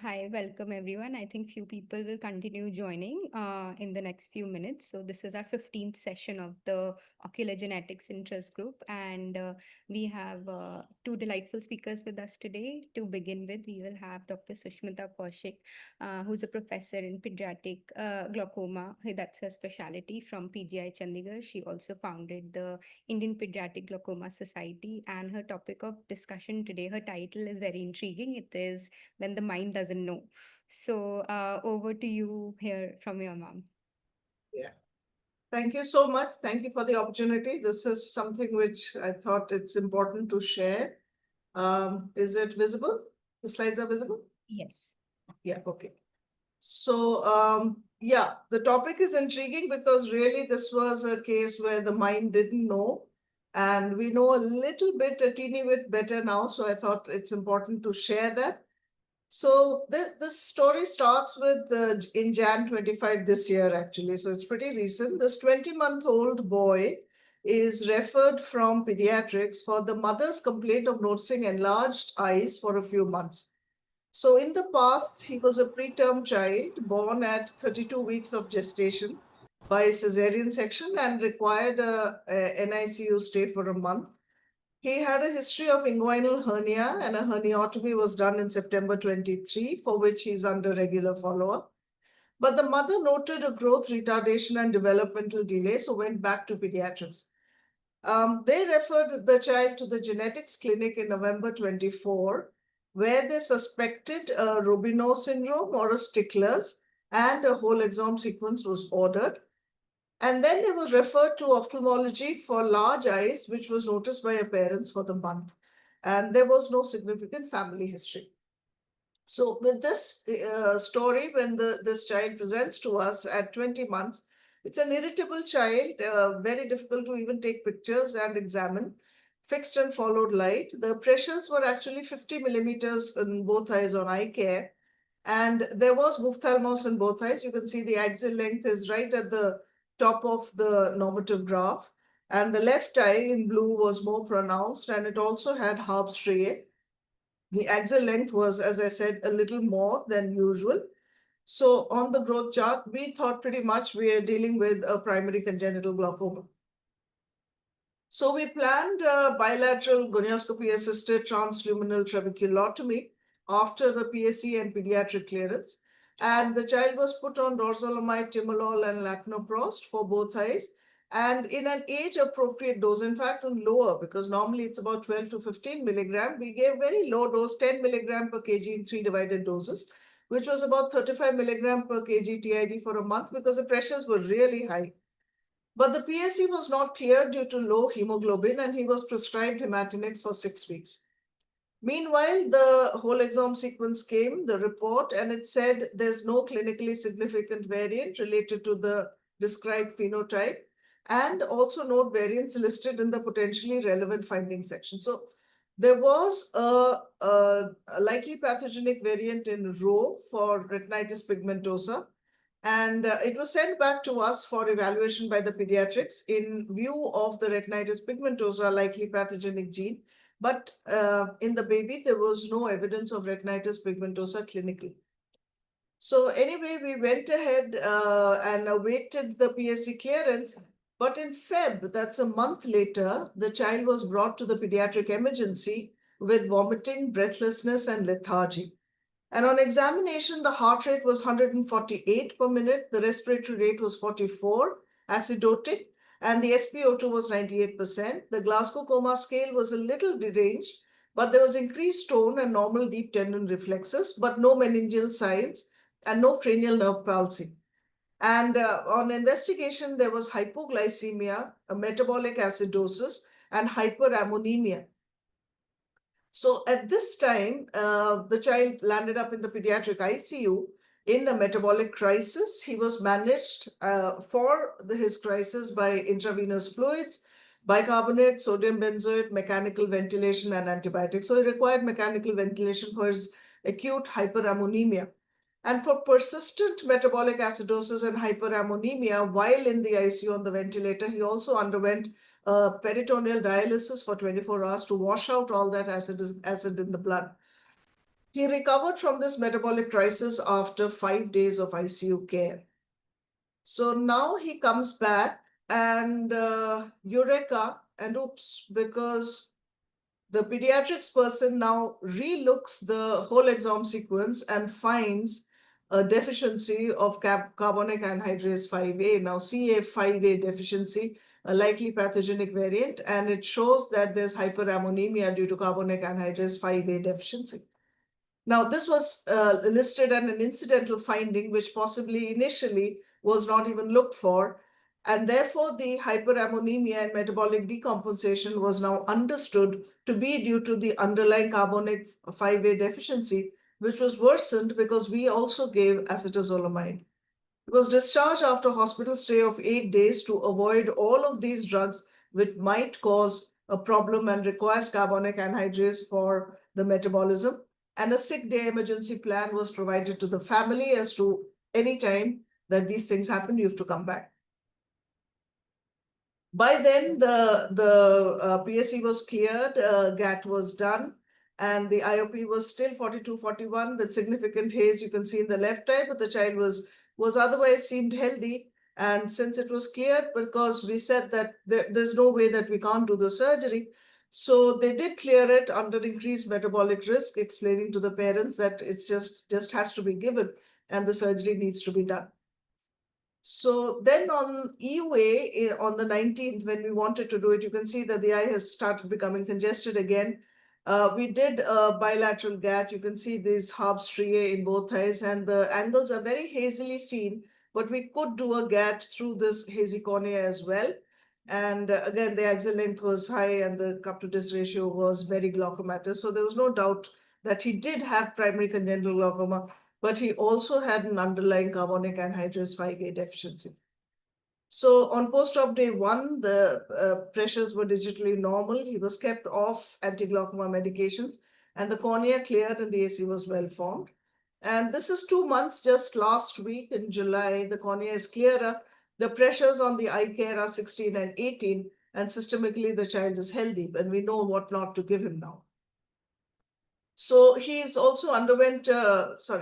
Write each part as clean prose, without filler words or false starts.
Hi, welcome everyone. I think few people will continue joining in the next few minutes. So this is our 15th session of the Ocular Genetics Interest Group, and we have two delightful speakers with us today. To begin with, we will have Dr. Sushmita Kaushik, who's a professor in pediatric glaucoma. That's her specialty from PGI Chandigarh. She also founded the Indian Pediatric Glaucoma Society, and her topic of discussion today, her title is very intriguing. It is when the mind doesn't know. So over to you here from your mom. Yeah. Thank you so much. Thank you for the opportunity. This is something which I thought it's important to share. Is it visible? The slides are visible? Yes. Yeah, okay. So, yeah, the topic is intriguing because really this was a case where the mind didn't know. And we know a little bit, a teeny bit better now. So I thought it's important to share that. So this story starts with in Jan 25 this year, actually. So it's pretty recent. This 20-month-old boy is referred from pediatrics for the mother's complaint of noticing enlarged eyes for a few months. So in the past, he was a preterm child born at 32 weeks of gestation by cesarean section and required a NICU stay for a month. He had a history of inguinal hernia, and a herniatomy was done in September 23, for which he's under regular follow up. But the mother noted a growth retardation and developmental delay, so went back to pediatrics. They referred the child to the genetics clinic in November 24, where they suspected a Robinow syndrome or a Stickler's, and a whole exome sequence was ordered. And then they was referred to ophthalmology for large eyes, which was noticed by her parents for the month. And there was no significant family history. So with this story, when this child presents to us at 20 months, it's an irritable child, very difficult to even take pictures and examine, fixed and followed light. The pressures were actually 50 millimeters in both eyes on eye care. And there was ophthalmos in both eyes. You can see the axial length is right at the top of the normative graph. And the left eye in blue was more pronounced, and it also had harp striae. The axial length was, as I said, a little more than usual. So on the growth chart, we thought pretty much we are dealing with a primary congenital glaucoma. So we planned a bilateral gonioscopy-assisted transluminal trabeculotomy after the PSC and pediatric clearance. And the child was put on dorzolamide, timolol, and latanoprost for both eyes, and in an age-appropriate dose, in fact, on lower, because normally it's about 12 to 15 milligram. We gave very low dose, 10 milligram per kg in 3 divided doses, which was about 35 milligram per kg TID for a month because the pressures were really high. But the PSC was not cleared due to low hemoglobin, and he was prescribed Hematinix for 6 weeks. Meanwhile, the whole exome sequence came, the report, and it said there's no clinically significant variant related to the described phenotype, and also note variants listed in the potentially relevant findings section. So there was a likely pathogenic variant in Rho for retinitis pigmentosa, and it was sent back to us for evaluation by the pediatrics in view of the retinitis pigmentosa likely pathogenic gene. But in the baby, there was no evidence of retinitis pigmentosa clinically. So anyway, we went ahead and awaited the PSC clearance. But in Feb, that's a month later, the child was brought to the pediatric emergency with vomiting, breathlessness, and lethargy. And on examination, the heart rate was 148 per minute, the respiratory rate was 44, acidotic, and the SpO2 was 98%. The Glasgow Coma scale was a little deranged, but there was increased tone and normal deep tendon reflexes, but no meningeal signs and no cranial nerve palsy. And on investigation, there was hypoglycemia, a metabolic acidosis, and hyperammonemia. So at this time, the child landed up in the pediatric ICU in a metabolic crisis. He was managed for his crisis by intravenous fluids, bicarbonate, sodium benzoate, mechanical ventilation, and antibiotics. So he required mechanical ventilation for his acute hyperammonemia. And for persistent metabolic acidosis and hyperammonemia while in the ICU on the ventilator, he also underwent peritoneal dialysis for 24 hours to wash out all that acid in the blood. He recovered from this metabolic crisis after 5 days of ICU care. So now he comes back and eureka and oops, because the pediatrics person now relooks the whole exome sequence and finds a deficiency of carbonic anhydrase 5A, now CA5A deficiency, a likely pathogenic variant, and it shows that there's hyperammonemia due to carbonic anhydrase 5A deficiency. Now, this was listed as an incidental finding, which possibly initially was not even looked for. And therefore, the hyperammonemia and metabolic decompensation was now understood to be due to the underlying carbonic 5A deficiency, which was worsened because we also gave acetazolamide. He was discharged after a hospital stay of 8 days to avoid all of these drugs, which might cause a problem and requires carbonic anhydrase for the metabolism. And a sick day emergency plan was provided to the family as to any time that these things happen, you have to come back. By then, the PSC was cleared, GAT was done, and the IOP was still 42-41 with significant haze. You can see in the left eye, but the child was otherwise seemed healthy. And since it was cleared, because we said that there's no way that we can't do the surgery, so they did clear it under increased metabolic risk, explaining to the parents that it's just has to be given and the surgery needs to be done. So then on EUA, on the 19th, when we wanted to do it, you can see that the eye has started becoming congested again. We did a bilateral GAT. You can see these HARS striae in both eyes, and the angles are very hazily seen, but we could do a GAT through this hazy cornea as well. And again, the axial length was high and the cup to disc ratio was very glaucomatous. So there was no doubt that he did have primary congenital glaucoma, but he also had an underlying carbonic anhydrase 5A deficiency. So on post-op day 1, the pressures were digitally normal. He was kept off anti-glaucoma medications, and the cornea cleared and the AC was well formed. And this is 2 months, just last week in July, the cornea is clearer. The pressures on the eye care are 16 and 18, and systemically the child is healthy, and we know what not to give him now. So he's also underwent,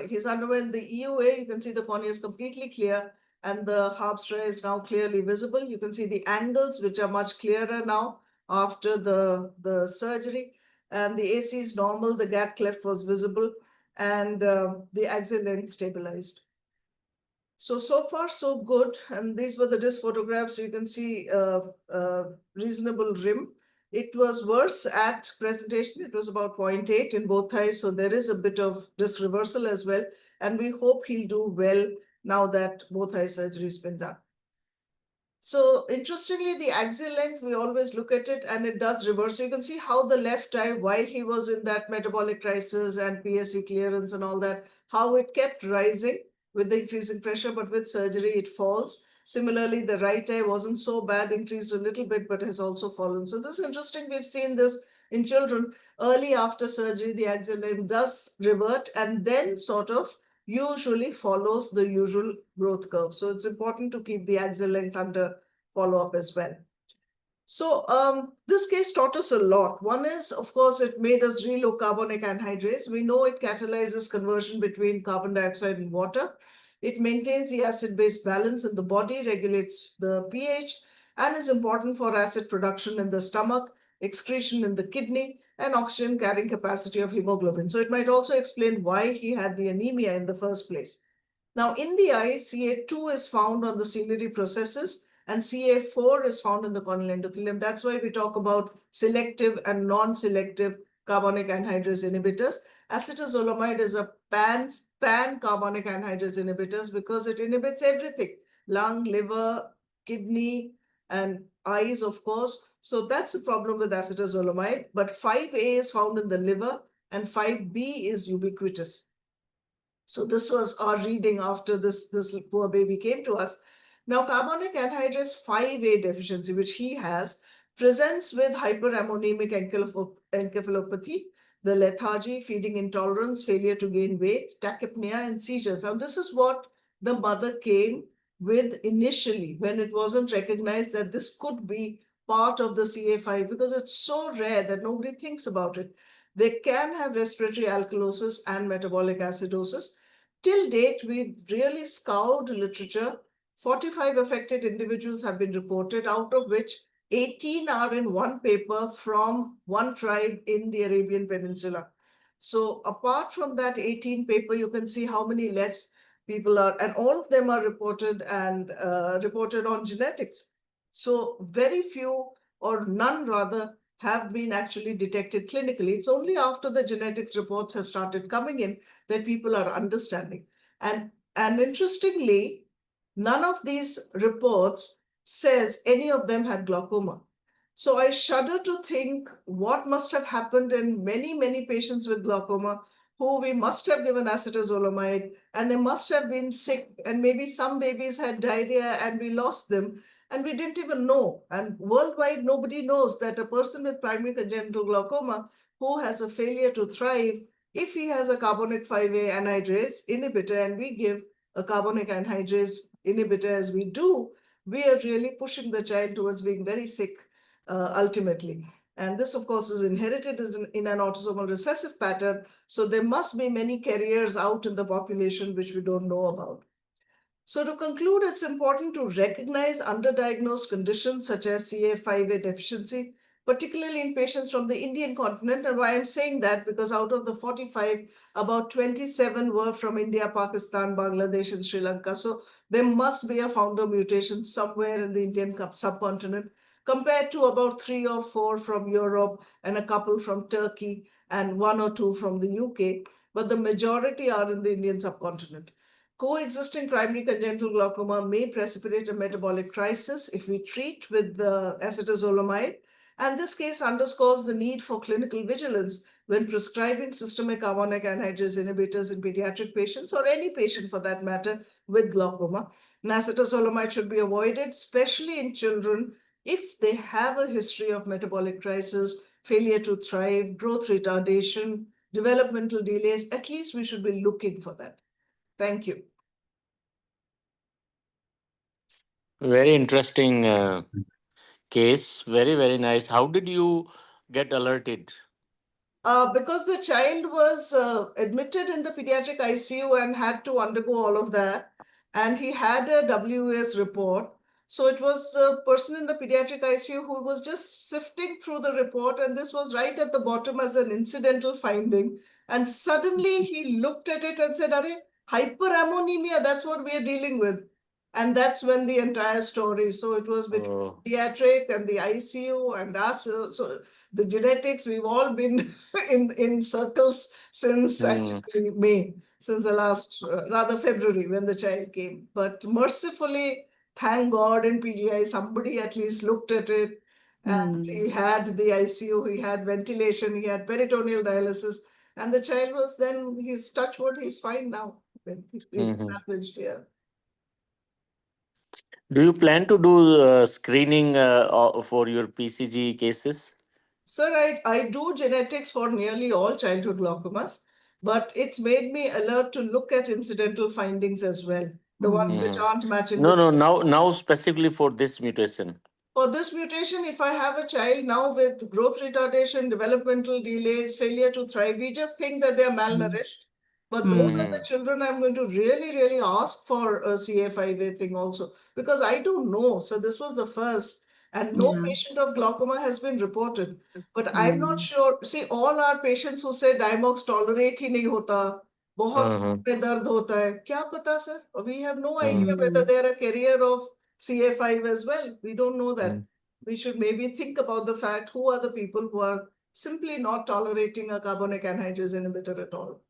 he's underwent the EUA. You can see the cornea is completely clear and the HARS ray is now clearly visible. You can see the angles, which are much clearer now after the surgery. And the AC is normal, the GAT cleft was visible, and the axial length stabilized. So far, so good. And these were the disc photographs. So you can see reasonable rim. It was worse at presentation. It was about 0.8 in both eyes. So there is a bit of disc reversal as well. And we hope he'll do well now that both eye surgery has been done. So interestingly, the axial length, we always look at it and it does reverse. So you can see how the left eye, while he was in that metabolic crisis and PSC clearance and all that, how it kept rising with the increasing pressure, but with surgery, it falls. Similarly, the right eye wasn't so bad, increased a little bit, but has also fallen. So this is interesting. We've seen this in children early after surgery, the axial length does revert and then sort of usually follows the usual growth curve. So it's important to keep the axial length under follow-up as well. So this case taught us a lot. One is, of course, it made us relook carbonic anhydrase. We know it catalyzes conversion between carbon dioxide and water. It maintains the acid-base balance in the body, regulates the pH, and is important for acid production in the stomach, excretion in the kidney, and oxygen carrying capacity of hemoglobin. So it might also explain why he had the anemia in the first place. Now, in the eye, CA2 is found on the ciliary processes and CA4 is found in the corneal endothelium. That's why we talk about selective and non-selective carbonic anhydrase inhibitors. Acetazolamide is a pan-carbonic anhydrase inhibitors because it inhibits everything: lung, liver, kidney, and eyes, of course. So that's the problem with acetazolamide. But 5A is found in the liver and 5B is ubiquitous. So this was our reading after this poor baby came to us. Now, carbonic anhydrase 5A deficiency, which he has, presents with hyperammonemic encephalopathy, the lethargy, feeding intolerance, failure to gain weight, tachypnea, and seizures. Now, this is what the mother came with initially when it wasn't recognized that this could be part of the CA5 because it's so rare that nobody thinks about it. they can have respiratory alkalosis and metabolic acidosis. Till date, we've really scoured literature. 45 affected individuals have been reported, out of which 18 are in one paper from one tribe in the Arabian Peninsula. So apart from that 18 paper, you can see how many less people are, and all of them are reported and reported on genetics. So very few, or none rather, have been actually detected clinically. It's only after the genetics reports have started coming in that people are understanding. And interestingly, none of these reports says any of them had glaucoma. So I shudder to think what must have happened in many, many patients with glaucoma who we must have given acetazolamide, and they must have been sick, and maybe some babies had diarrhea and we lost them and we didn't even know. And worldwide, nobody knows that a person with primary congenital glaucoma who has a failure to thrive, if he has a carbonic 5A anhydrase inhibitor and we give a carbonic anhydrase inhibitor as we do, we are really pushing the child towards being very sick ultimately. And this, of course, is inherited in an autosomal recessive pattern. So there must be many carriers out in the population which we don't know about. So to conclude, it's important to recognize underdiagnosed conditions such as CA5A deficiency, particularly in patients from the Indian continent. And why I'm saying that, because out of the 45, about 27 were from India, Pakistan, Bangladesh, and Sri Lanka. So there must be a founder mutation somewhere in the Indian subcontinent, compared to about 3 or 4 from Europe and a couple from Turkey and 1 or 2 from the UK. But the majority are in the Indian subcontinent. Coexisting primary congenital glaucoma may precipitate a metabolic crisis if we treat with the acetazolamide, and this case underscores the need for clinical vigilance when prescribing systemic carbonic anhydrase inhibitors in pediatric patients, or any patient for that matter, with glaucoma. And acetazolamide should be avoided, especially in children, if they have a history of metabolic crisis, failure to thrive, growth retardation, developmental delays. At least we should be looking for that. Thank you. Very interesting case. Very, very nice. How did you get alerted? Because the child was admitted in the pediatric ICU and had to undergo all of that, and he had a WS report. So it was a person in the pediatric ICU who was just sifting through the report, and this was right at the bottom as an incidental finding. And suddenly he looked at it and said, "Are hyperammonemia, that's what we are dealing with." And that's when the entire story. So it was between pediatric and the ICU and us. So the genetics, we've all been in circles since actually May, since the last, rather February, when the child came. But mercifully, thank God, in PGI, somebody at least looked at it. And he had the ICU, he had ventilation, he had peritoneal dialysis. And the child was then, he's touch wood, he's fine now. He's managed, yeah. Do you plan to do screening for your PCG cases? Sir, I do genetics for nearly all childhood glaucomas, but it's made me alert to look at incidental findings as well, the ones which aren't matching No, the. no. Now specifically for this mutation. For this mutation, if I have a child now with growth retardation, developmental delays, failure to thrive, we just think that they're malnourished. But those are the children I'm going to really, really ask for a CA5A thing also, because I don't know. So this was the first, and no patient of glaucoma has been reported. But I'm not sure. See, all our patients who say Dimox tolerate ही नहीं होता, बहुत में दर्द होता है, क्या पता sir? We have no idea whether they're a carrier of CA5 as well. We don't know that. We should maybe think about the fact who are the people who are simply not tolerating a carbonic anhydrase inhibitor at all.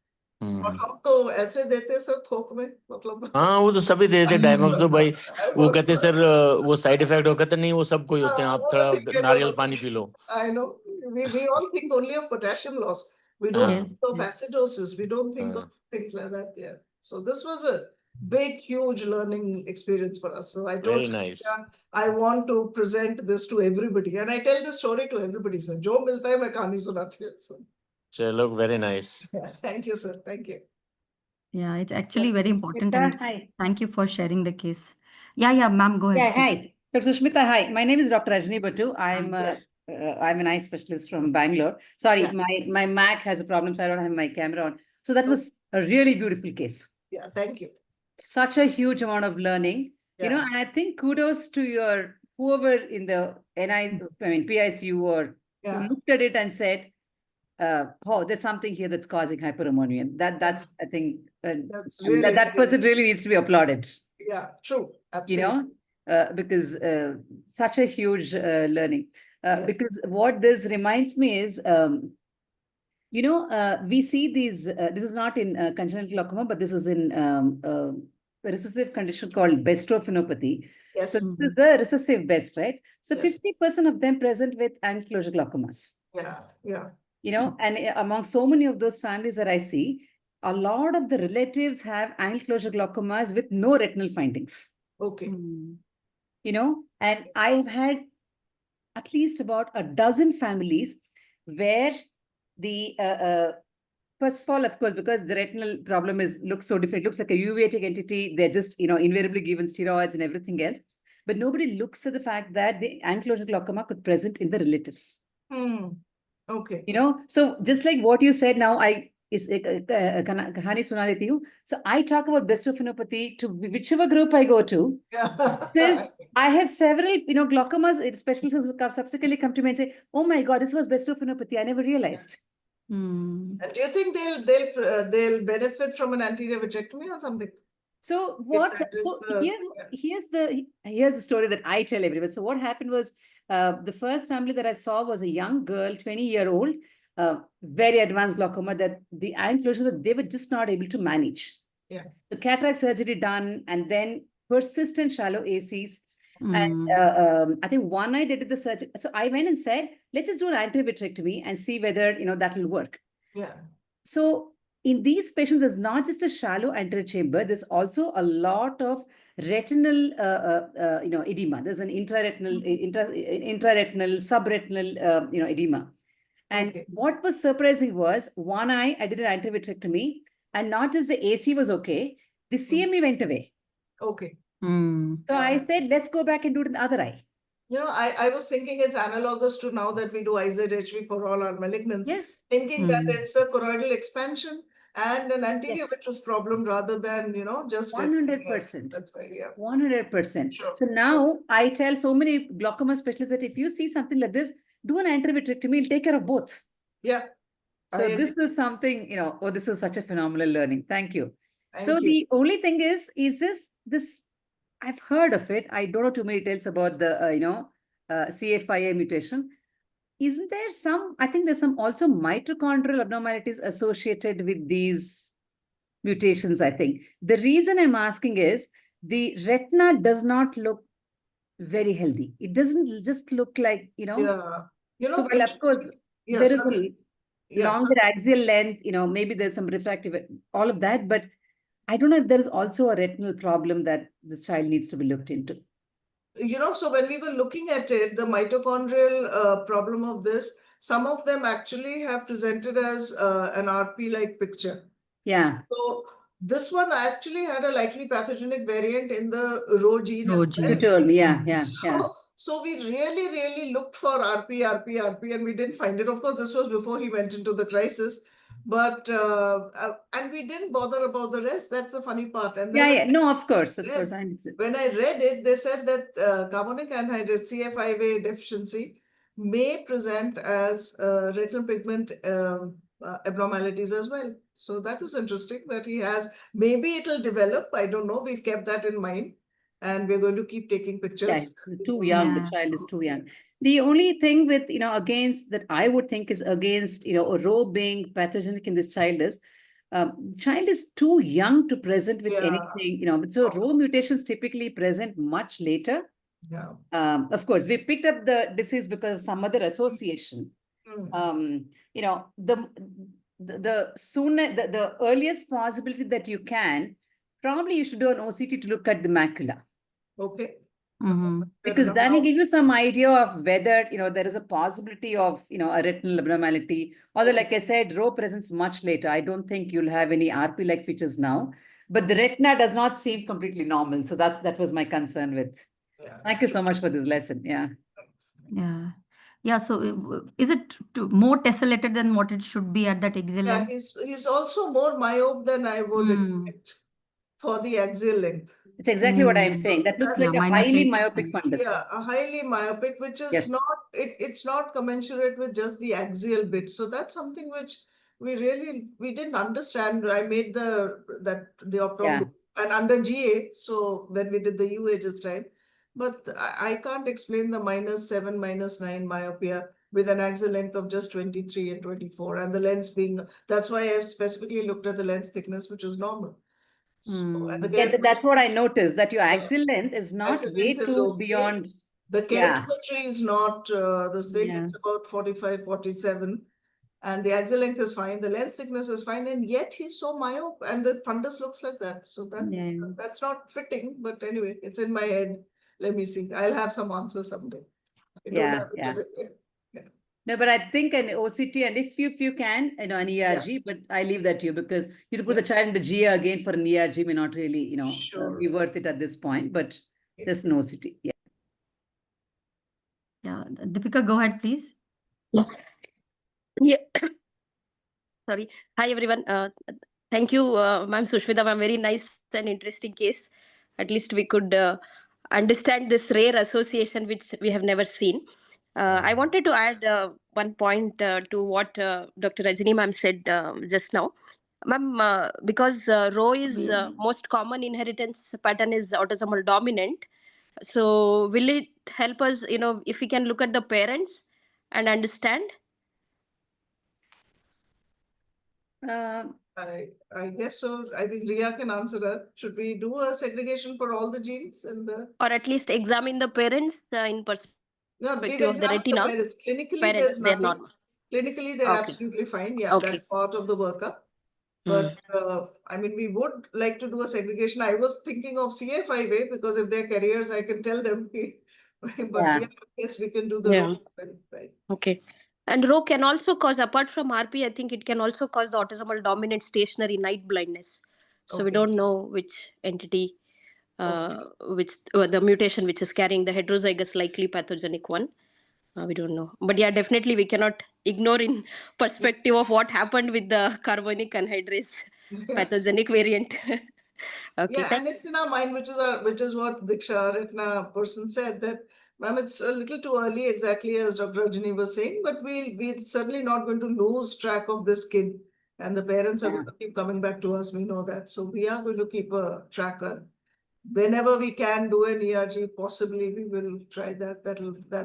और हम तो ऐसे देते sir थोक में, मतलब हाँ वो तो सभी देते डायमॉक्स तो भाई वो कहते सर वो साइड इफेक्ट हो कहते नहीं वो सबको ही होते हैं आप थोड़ा नारियल पानी P low. I know. We all think only of potassium loss. We don't think of acidosis. We don't think of things like that. Yeah. So this was a big, huge learning experience for us. So I told Very nice. I want to present this to everybody, and I tell this story to everybody. Sir, जो मिलता है मैं कहानी सुनाती हूँ. So. Chalo, very nice. Yeah, thank you, sir. Thank you. Yeah, it's actually very important. And thank you for sharing the case. Yeah, ma'am, go ahead. Yeah, hi. Dr. Sushmita, hi. My name is Dr. Rajni Bhattu. I'm Yes. I'm an eye specialist from Bangalore. Sorry, Yeah. my Mac has a problem, so I don't have my camera on. So that Oh. was a really beautiful case. Yeah, thank you. Such a huge amount of learning. You know, Yeah. and I think kudos to your whoever in the PICU or who Yeah. looked at it and said, oh, there's something here that's causing hyperammonia. That's I think That's I mean, really, that person really needs to be applauded. Yeah, true. You Absolutely. know, because such a huge learning. Yeah. Because what this reminds me is, you know, we see these. This is not in congenital glaucoma, but this is in a recessive condition called bestrophinopathy. Yes. So this is the recessive best, right? So Yes. 50% of them present with ankylosing glaucomas. Yeah. Yeah. You know, and among so many of those families that I see, a lot of the relatives have ankylosing glaucomas with no retinal findings. Okay. You know, and I have had at least about a dozen families where the first of all, of course, because the retinal problem looks so different, it looks like a uveitic entity. They're just, you know, invariably given steroids and everything else, but nobody looks at the fact that the ankylosing glaucoma could present in the relatives. Okay. You know, so just like what you said now, I is kahani suna deti hu. So I talk about bestrophinopathy to whichever group I go to. Because I have several, you know, glaucomas, especially who subsequently come to me and say, "Oh my God, this was bestrophinopathy. I never realized." And do you think they'll benefit from an anterior vitrectomy or something? So what? So here's the story that I tell everyone. So what happened was, the first family that I saw was a young girl, 20-year-old, very advanced glaucoma that the eye enclosure they were just not able to manage. Yeah. The cataract surgery done, and then persistent shallow ACs. And I think one eye they did the surgery. So I went and said, let's just do an anti-vitrectomy and see whether, you know, that will work. Yeah. So in these patients, there's not just a shallow anterior chamber. There's also a lot of retinal, you know, edema. There's an intraretinal, subretinal, you know, edema. And what was surprising was one eye, I did an anti-vitrectomy, and not just the AC was okay, the CME went away. Okay. So I said, let's go back and do it in the other eye. You know, I was thinking it's analogous to now that we do IZHV for all our malignants. Yes. Thinking that it's a choroidal expansion and an anterior Yes. vitreous problem rather than, you know, just 100%. That's why, yeah. 100%. Sure. So now I tell so many glaucoma specialists that if you see something like this, do an anti-vitrectomy, it'll take care of both. Yeah. So this is something, you know, oh, this is such a phenomenal learning. Thank you. Thank so you. The only thing is this, I've heard of it. I don't know too many details about the, you know, CFIA mutation. Isn't there some, I think there's some also mitochondrial abnormalities associated with these mutations, I think. The reason I'm asking is the retina does not look very healthy. It doesn't just look like, you know. Yeah. You know, so while of course, there is a longer axial length, you know, maybe there's some refractive, all of that, but I don't know if there is also a retinal problem that this child needs to be looked into. You know, so when we were looking at it, the mitochondrial problem of this, some of them actually have presented as an RP-like picture. Yeah. So this one actually had a likely pathogenic variant in the Rho gene as well. You told me, yeah. So we really looked for RP, and we didn't find it. Of course, this was before he went into the crisis. But and we didn't bother about the rest. That's the funny part. And then no, of course, I understood. When I read it, they said that carbonic anhydrase CF5A deficiency may present as retinal pigment abnormalities as well. So that was interesting that he has. Maybe it'll develop. I don't know. We've kept that in mind. And we're going to keep taking pictures. Yeah, it's too young. The child is too young. The only thing with, you know, against that I would think is against, you know, a Rho being pathogenic in this child is, child is too young to present with anything, you know. So Rho mutations typically present much later. Yeah. Of course, we picked up the disease because of some other association. You know, the sooner, the earliest possibility that you can, probably you should do an OCT to look at the macula. Okay. Because that will give you some idea of whether, you know, there is a possibility of, you know, a retinal abnormality. Although, like I said, Rho presents much later. I don't think you'll have any RP-like features now. But the retina does not seem completely normal. So that was my concern with. Thank you so much for this lesson. Yeah. Yeah, so is it more tessellated than what it should be at that axial Yeah, length? he's also more myope than I would expect for the axial length. It's exactly what I'm saying. That looks like That's a minus highly 8%. myopic fundus. Yeah, a highly myopic, which is Yes. not it's not commensurate with just the axial bit. So that's something which we didn't understand. I made the optom and under GA, so when we did the UA this time, but I can't explain the -7, -9 myopia with an axial length of just 23 and 24, and the lens being, that's why I've specifically looked at the lens thickness, which is normal. So, and the Yeah, that's what I noticed, that your Yeah. axial length is not axial way length is too okay. beyond. The Yeah. keratometry is not this thing, Yeah. it's about 45, 47. And the axial length is fine, the lens thickness is fine, and yet he's so myope, and the fundus looks like that. So that's not fitting, but anyway, it's in my head. Let me see. I'll have some answers someday. I don't have it today. No, but I think an OCT, and if you can, an ERG, but I leave that to you, because you to put the child in the GA again for an ERG may not really, be worth it at this point, but just an OCT. Yeah. Yeah, Deepika, go ahead, please. Yeah. Sorry. Hi, everyone. Thank you, Ma'am Sushmita, ma'am. Very nice and interesting case. At least we could understand this rare association which we have never seen. I wanted to add one point to what Dr. Rajini ma'am said just now. Ma'am, because RHO is most common inheritance pattern is autosomal dominant. So will it help us, if we can look at the parents and understand? I guess so. I think Ria can answer that. Should we do a segregation for all the genes in the, or at least examine the parents in perspective no, we've of the examined the retina? parents. Clinically, Parents, there's they're nothing. normal. Clinically, they're Okay. absolutely fine. Yeah, Okay. that's part of the workup. But I mean, we would like to do a segregation. I was thinking of CA5A because if they're carriers, I can tell them. But yeah, yes, we can do the Yeah. role. Right. Okay. And RHO can also cause, apart from RP, I think it can also cause the autosomal dominant stationary night blindness. So we don't know which entity, which the mutation which is carrying the heterozygous likely pathogenic one. We don't know. But yeah, definitely we cannot ignore in perspective of what happened with the carbonic anhydrase pathogenic variant. Okay. Yeah, and it's in our mind, which is what Diksha Retna person said, that ma'am, it's a little too early, exactly as Dr. Rajini was saying, but we're certainly not going to lose track of this kid, and the parents are going to keep coming back to us. We know that, so we are going to keep a tracker. Whenever we can do an ERG, possibly we will try that.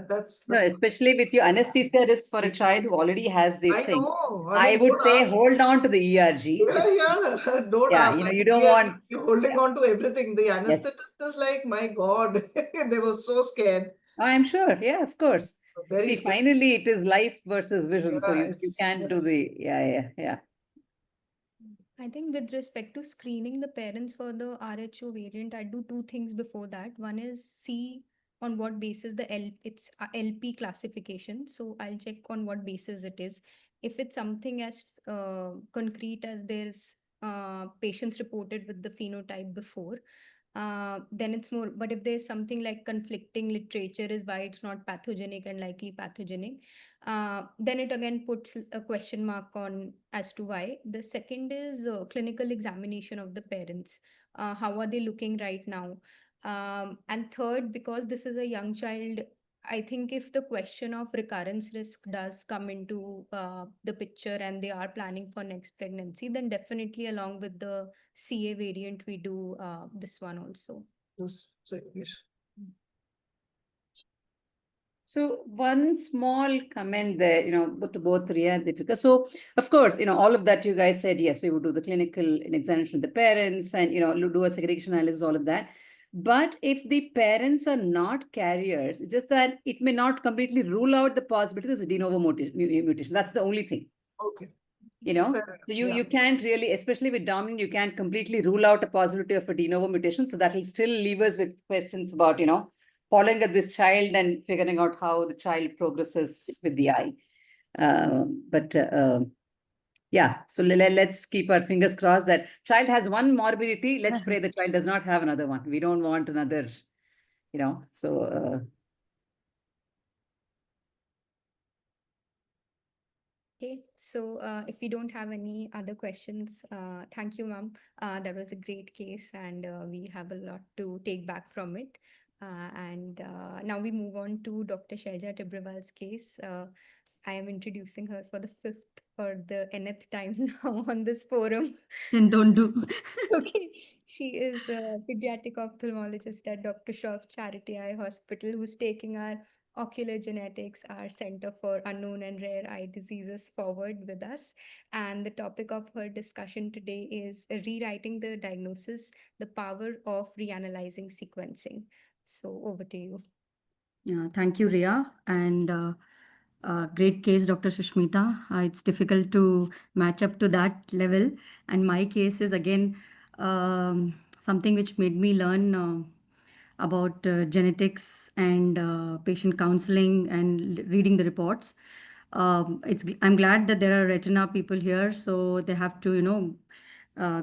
That's No, especially with your anesthesia risk for a child who already has these I things. know. I I mean, would don't say ask. hold on to the ERG. Yeah. Don't Yeah, ask. I you mean, don't want. we're holding on to everything. The Yes. anesthetist is like, my God, they were so scared. I'm sure. Yeah, of course. Very See, scared. finally, it is life versus vision. So you Yes, can't do yes. the, yeah. I think with respect to screening the parents for the RHO variant, I do two things before that. One is see on what basis it's a LP classification. So I'll check on what basis it is. If it's something as concrete as there's patients reported with the phenotype before, then it's more. But if there's something like conflicting literature is why it's not pathogenic and likely pathogenic, then it again puts a question mark on as to why. The second is clinical examination of the parents. How are they looking right now? And third, because this is a young child, I think if the question of recurrence risk does come into the picture and they are planning for next pregnancy, then definitely along with the CA variant, we do this one also. Yes, segregation. So one small comment there, to both Ria and Deepika. So of course, all of that you guys said, yes, we would do the clinical examination with the parents and, do a segregation analysis, all of that. But if the parents are not carriers, it's just that it may not completely rule out the possibility there's a de novo mutation. That's the only thing. Okay. So you can't really, especially with dominant, you can't completely rule out a possibility of a de novo mutation. So that will still leave us with questions about, following up this child and figuring out how the child progresses with the eye. Yeah, so let's keep our fingers crossed that child has one morbidity. Let's pray the child does not have another one. We don't want another, so Okay, so if we don't have any other questions, thank you, ma'am. That was a great case, and we have a lot to take back from it. And now we move on to Dr. Shailja Tibrewal's case. I am introducing her for the fifth or the nth time now on this forum. Then don't do. Okay, she is a pediatric ophthalmologist at Dr. Shroff Charity Eye Hospital who's taking our Ocular Genetics, our Center for Unknown and Rare Eye Diseases, forward with us. And the topic of her discussion today is rewriting the diagnosis, the power of reanalyzing sequencing. So over to you. Yeah, thank you, Ria. And great case, Dr. Sushmita. It's difficult to match up to that level. And my case is again something which made me learn about genetics and patient counseling and reading the reports. I'm glad that there are retina people here, so they have to,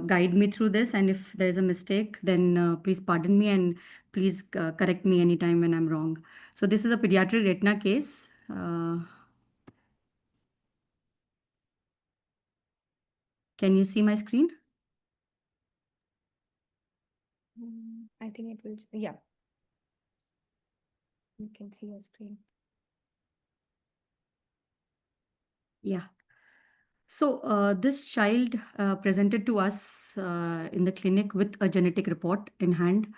guide me through this. And if there is a mistake, then please pardon me and please correct me anytime when I'm wrong. So this is a pediatric retina case. Can you see my screen? I think it will, yeah. You can see your screen. Yeah. So this child presented to us in the clinic with a genetic report in hand,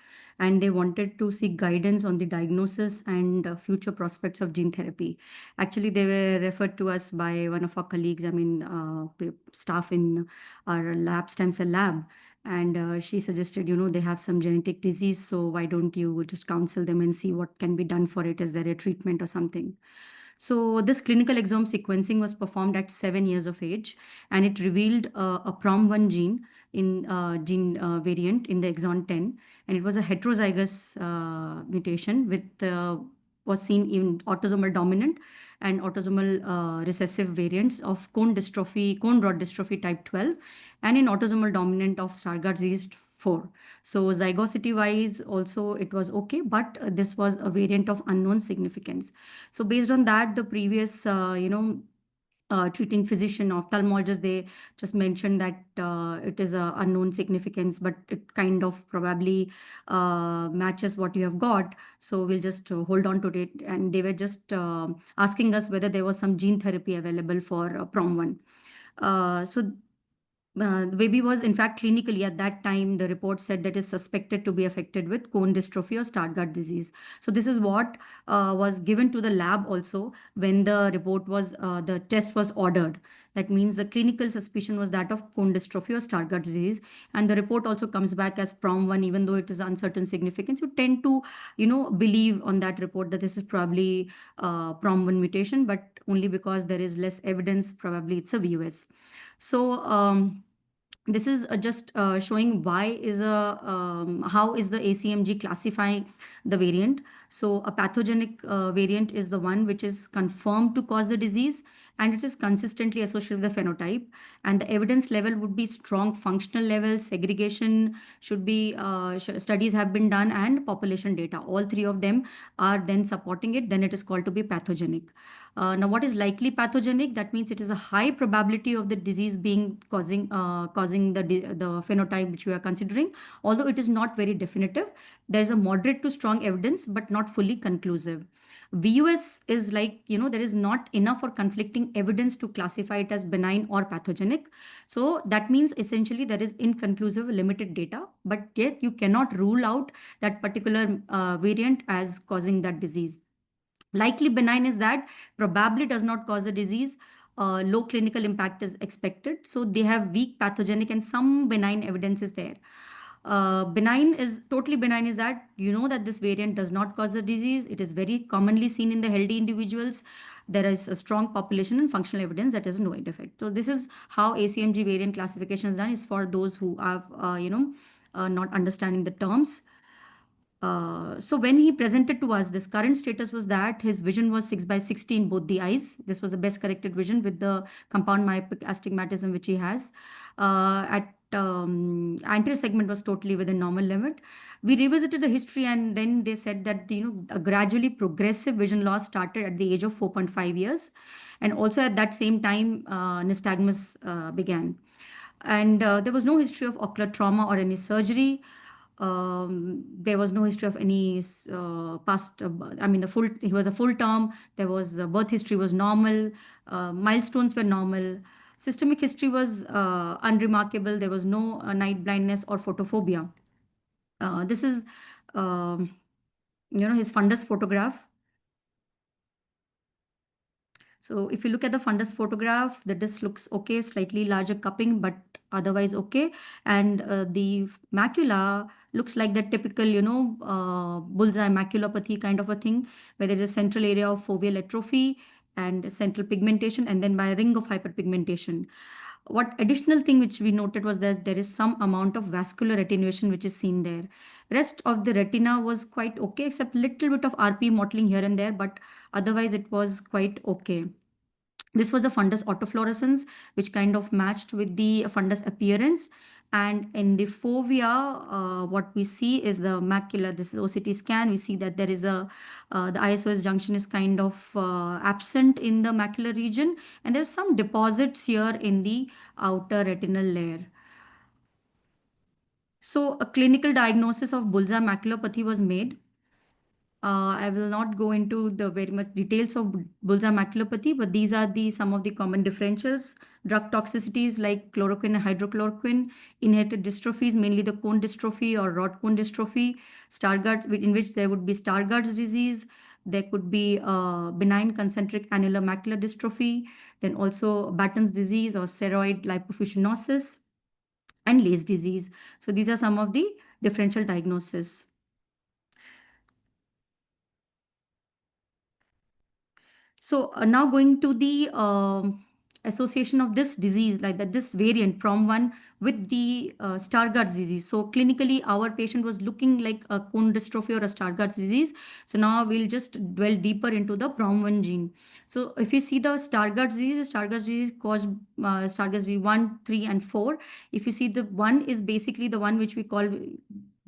and they wanted to seek guidance on the diagnosis and future prospects of gene therapy. Actually, they were referred to us by one of our colleagues, staff in our lab, stem cell lab. And she suggested, they have some genetic disease, so why don't you just counsel them and see what can be done for it? Is there a treatment or something? So this clinical exome sequencing was performed at 7 years of age, and it revealed a PROM1 gene in gene variant in the exon 10, and it was a heterozygous mutation with was seen in autosomal dominant and autosomal recessive variants of cone rod dystrophy type 12, and in autosomal dominant of Stargardt disease 4. So zygosity wise also it was okay, but this was a variant of unknown significance. So based on that, the previous, treating physician, ophthalmologist, they just mentioned that it is a unknown significance, but it kind of probably matches what you have got. So we'll just hold on to it. And they were just asking us whether there was some gene therapy available for PROM1. The baby was, in fact, clinically at that time, the report said that is suspected to be affected with cone dystrophy or Stargardt disease. So this is what was given to the lab also when the test was ordered. That means the clinical suspicion was that of cone dystrophy or Stargardt disease. And the report also comes back as PROM1, even though it is uncertain significance. You tend to, believe on that report that this is probably PROM1 mutation, but only because there is less evidence, probably it's a VUS. So this is just showing how is the ACMG classifying the variant. So a pathogenic variant is the one which is confirmed to cause the disease, and it is consistently associated with the phenotype. And the evidence level would be strong functional level, segregation should be, studies have been done, and population data. All three of them are then supporting it, then it is called to be pathogenic. Now, what is likely pathogenic? That means it is a high probability of the disease being causing the phenotype which we are considering. Although it is not very definitive, there is a moderate to strong evidence, but not fully conclusive. VUS is like, there is not enough or conflicting evidence to classify it as benign or pathogenic. So that means essentially there is inconclusive, limited data, but yet you cannot rule out that particular variant as causing that disease. Likely benign is that probably does not cause the disease. Low clinical impact is expected. So they have weak pathogenic and some benign evidence is there. Totally benign is that that this variant does not cause the disease. It is very commonly seen in the healthy individuals. There is a strong population and functional evidence that is no effect. So this is how ACMG variant classification is done, is for those who have, not understanding the terms. So when he presented to us, this current status was that his vision was 6/60 in both the eyes. This was the best corrected vision with the compound myopic astigmatism which he has. At anterior segment was totally within normal limit. We revisited the history, and then they said that a gradually progressive vision loss started at the age of 4.5 years, and also at that same time nystagmus began. And there was no history of ocular trauma or any surgery. There was no history of any past. I mean, he was a full term. There was birth history was normal. Milestones were normal. Systemic history was unremarkable. There was no night blindness or photophobia. This is, his fundus photograph. So if you look at the fundus photograph, the disc looks okay, slightly larger cupping, but otherwise okay. And the macula looks like the typical, bullseye maculopathy kind of a thing, where there's a central area of foveal atrophy and central pigmentation, and then by a ring of hyperpigmentation. What additional thing which we noted was that there is some amount of vascular attenuation which is seen there. Rest of the retina was quite okay, except little bit of RP mottling here and there, but otherwise it was quite okay. This was a fundus autofluorescence, which kind of matched with the fundus appearance. And in the fovea, what we see is the macula. This is OCT scan. We see that there is the ISOS junction is kind of absent in the macular region. And there's some deposits here in the outer retinal layer. So a clinical diagnosis of bullseye maculopathy was made. I will not go into the very much details of bullseye maculopathy, but these are some of the common differentials. Drug toxicities like chloroquine and hydrochloroquine, inherited dystrophies, mainly the cone dystrophy or rod cone dystrophy, Stargardt, in which there would be Stargardt's disease. There could be benign concentric annular macular dystrophy, then also Batten's disease or ceroid lipofuscinosis, and Leigh disease. So these are some of the differential diagnoses. So now going to the association of this disease, like that, this variant PROM1 with the Stargardt's disease. So clinically, our patient was looking like a cone dystrophy or a Stargardt's disease. So now we'll just dwell deeper into the PROM1 gene. So if you see the Stargardt's disease caused Stargardt's disease 1, 3, and 4. If you see the 1 is basically the one which we call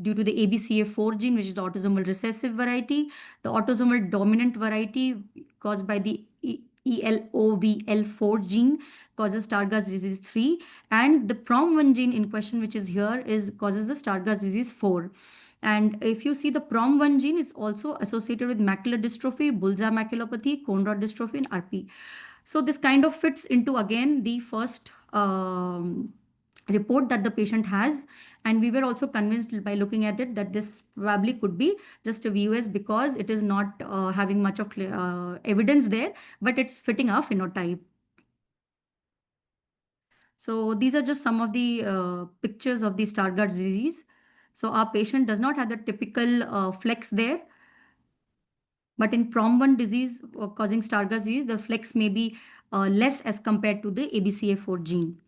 due to the ABCA4 gene, which is the autosomal recessive variety. The autosomal dominant variety caused by the ELOVL4 gene causes Stargardt's disease 3, and the PROM1 gene in question, which is here, causes the Stargardt's disease 4. And if you see the PROM1 gene is also associated with macular dystrophy, bullseye maculopathy, cone rod dystrophy, and RP. So this kind of fits into again the first report that the patient has, and we were also convinced by looking at it that this probably could be just a VUS because it is not having much of evidence there, but it's fitting our phenotype. So these are just some of the pictures of the Stargardt's disease. So our patient does not have the typical flex there, but in PROM1 disease causing Stargardt's disease, the flex may be less as compared to the ABCA4 gene.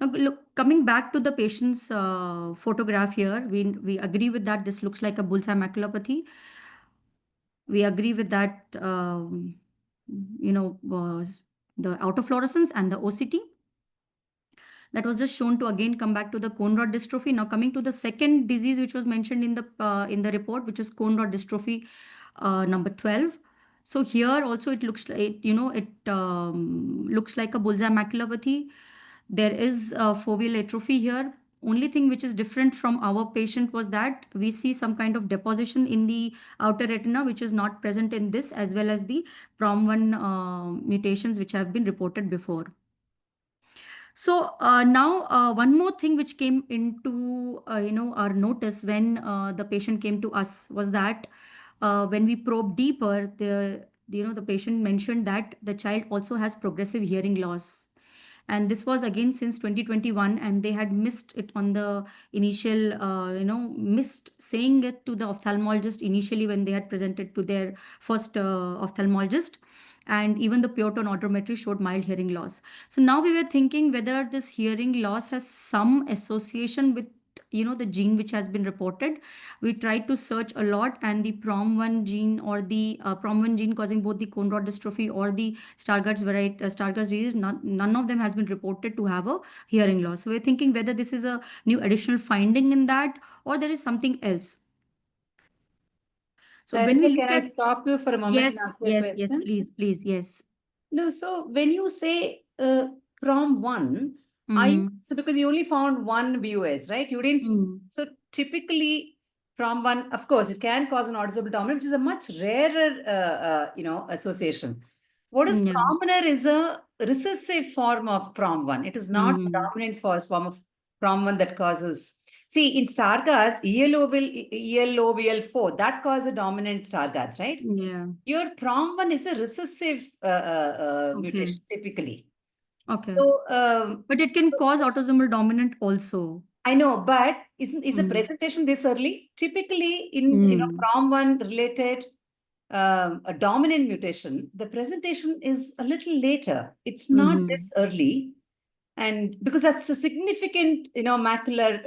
Now, look, coming back to the patient's photograph here, we agree with that. This looks like a bullseye maculopathy. We agree with that, the autofluorescence and the OCT. That was just shown to again come back to the cone rod dystrophy. Now coming to the second disease which was mentioned in the report, which is cone rod dystrophy number 12. So here also it looks like looks like a bullseye maculopathy. There is foveal atrophy here. Only thing which is different from our patient was that we see some kind of deposition in the outer retina, which is not present in this, as well as the PROM1 mutations which have been reported before. So now one more thing which came into our notice when the patient came to us was that when we probed deeper, the patient mentioned that the child also has progressive hearing loss. And this was again since 2021, and they had missed it on the initial, missed saying it to the ophthalmologist initially when they had presented to their first ophthalmologist. And even the pure tone audiometry showed mild hearing loss. So now we were thinking whether this hearing loss has some association with the gene which has been reported. We tried to search a lot, and the PROM1 gene, or the PROM1 gene causing both the cone rod dystrophy or the Stargardt's disease, none of them has been reported to have a hearing loss. So we're thinking whether this is a new additional finding in that, or there is something else. So when we Shailja, look can I at stop you for a moment yes, and ask you a yes, question? please, yes. No, so when you say from one, so because you only found one VUS, right? You didn't. So typically from one, of course, it can cause an autosomal dominant, which is a much rarer, association. What is Yeah. prominent is a recessive form of PROM1. It is not the dominant form of PROM1 that causes. See, in Stargardt's, ELOVL4, that causes a dominant Stargardt's, right? Yeah. Your PROM1 is a recessive mutation, typically. Okay. So, But it can cause autosomal dominant also. I know, but is the presentation this early? Typically, in PROM1 related a dominant mutation, the presentation is a little later. It's not this early, and because that's a significant, macular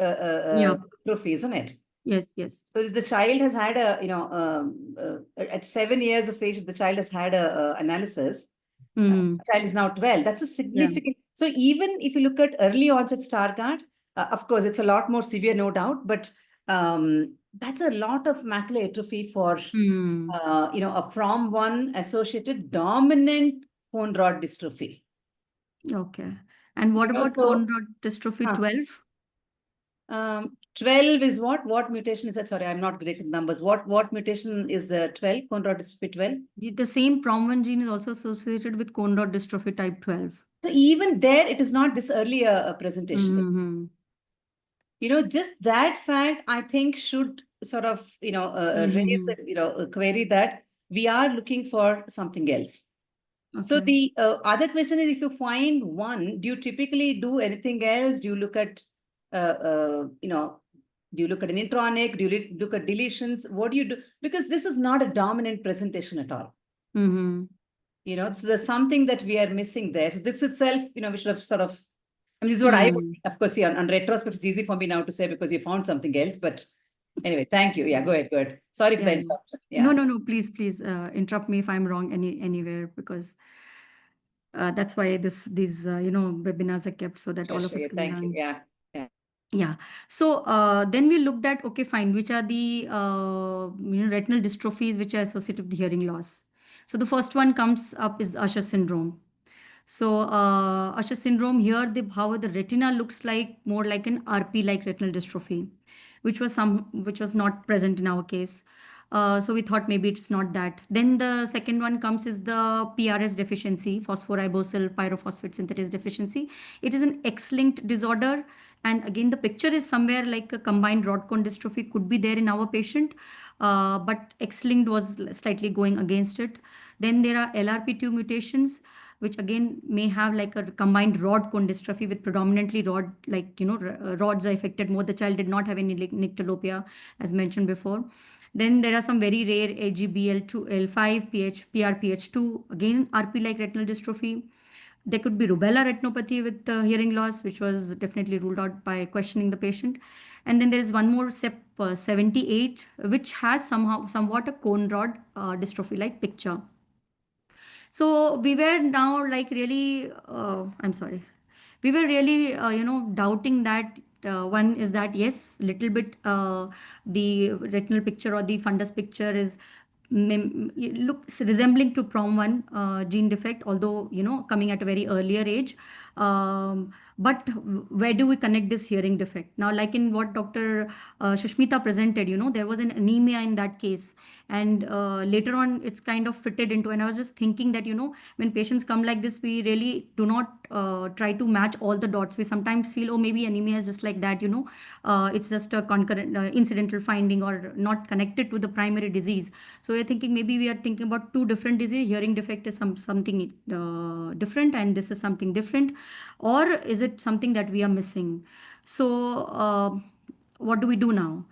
atrophy, isn't it? Yes, yes. So the child has had at 7 years of age, if the child has had a analysis, the child is now 12. That's a significant. So even if you look at early onset Stargardt, of course, it's a lot more severe, no doubt, but that's a lot of macular atrophy for, a PROM1 associated dominant cone rod dystrophy. Okay. And what about cone rod dystrophy 12? 12 is what? What mutation is that? Sorry, I'm not great with numbers. What mutation is 12? Cone rod dystrophy 12? The same PROM1 gene is also associated with cone rod dystrophy type 12. So even there, it is not this early a presentation. Just that fact, I think, should sort of, raise a query that we are looking for something else. Okay. So the other question is, if you find one, do you typically do anything else? Do you look at, do you look at an intronic? Do you look at deletions? What do you do? Because this is not a dominant presentation at all. So there's something that we are missing there. So this itself, we should have sort of, this is what I would, of course, see on retrospect, it's easy for me now to say because you found something else. But anyway, thank you. Yeah, go ahead. Sorry for the interruption. Yeah. No, please interrupt me if I'm wrong anywhere, because that's why these webinars are kept, so that all of us can Thank learn. you. Yeah. So then we looked at, okay, fine, which are the retinal dystrophies which are associated with hearing loss. So the first one comes up is Usher syndrome. So Usher syndrome, here how the retina looks like more like an RP-like retinal dystrophy, which was not present in our case. So we thought maybe it's not that. Then the second one comes is the PRS deficiency, phosphoribosyl pyrophosphate synthase deficiency. It is an X-linked disorder. And again, the picture is somewhere like a combined rod cone dystrophy could be there in our patient, but X-linked was slightly going against it. Then there are LRP2 mutations, which again may have like a combined rod cone dystrophy with predominantly rod, rods are affected more. The child did not have any nyctalopia, as mentioned before. Then there are some very rare AGBL2, L5, PRPH2, again RP-like retinal dystrophy. There could be rubella retinopathy with hearing loss, which was definitely ruled out by questioning the patient. And then there is one more CEP78, which has somewhat a cone rod dystrophy-like picture. So we were now like really, I'm sorry, we were really, doubting that one is that yes, little bit the retinal picture or the fundus picture is looks resembling to PROM1 gene defect, although coming at a very earlier age. But where do we connect this hearing defect? Now, like in what Dr. Sushmita presented, there was an anemia in that case. And later on, it's kind of fitted into, and I was just thinking that, when patients come like this, we really do not try to match all the dots. We sometimes feel, oh, maybe anemia is just like that, it's just a concurrent incidental finding or not connected to the primary disease. So we're thinking maybe we are thinking about two different diseases. Hearing defect is something different, and this is something different. Or is it something that we are missing? So what do we do now?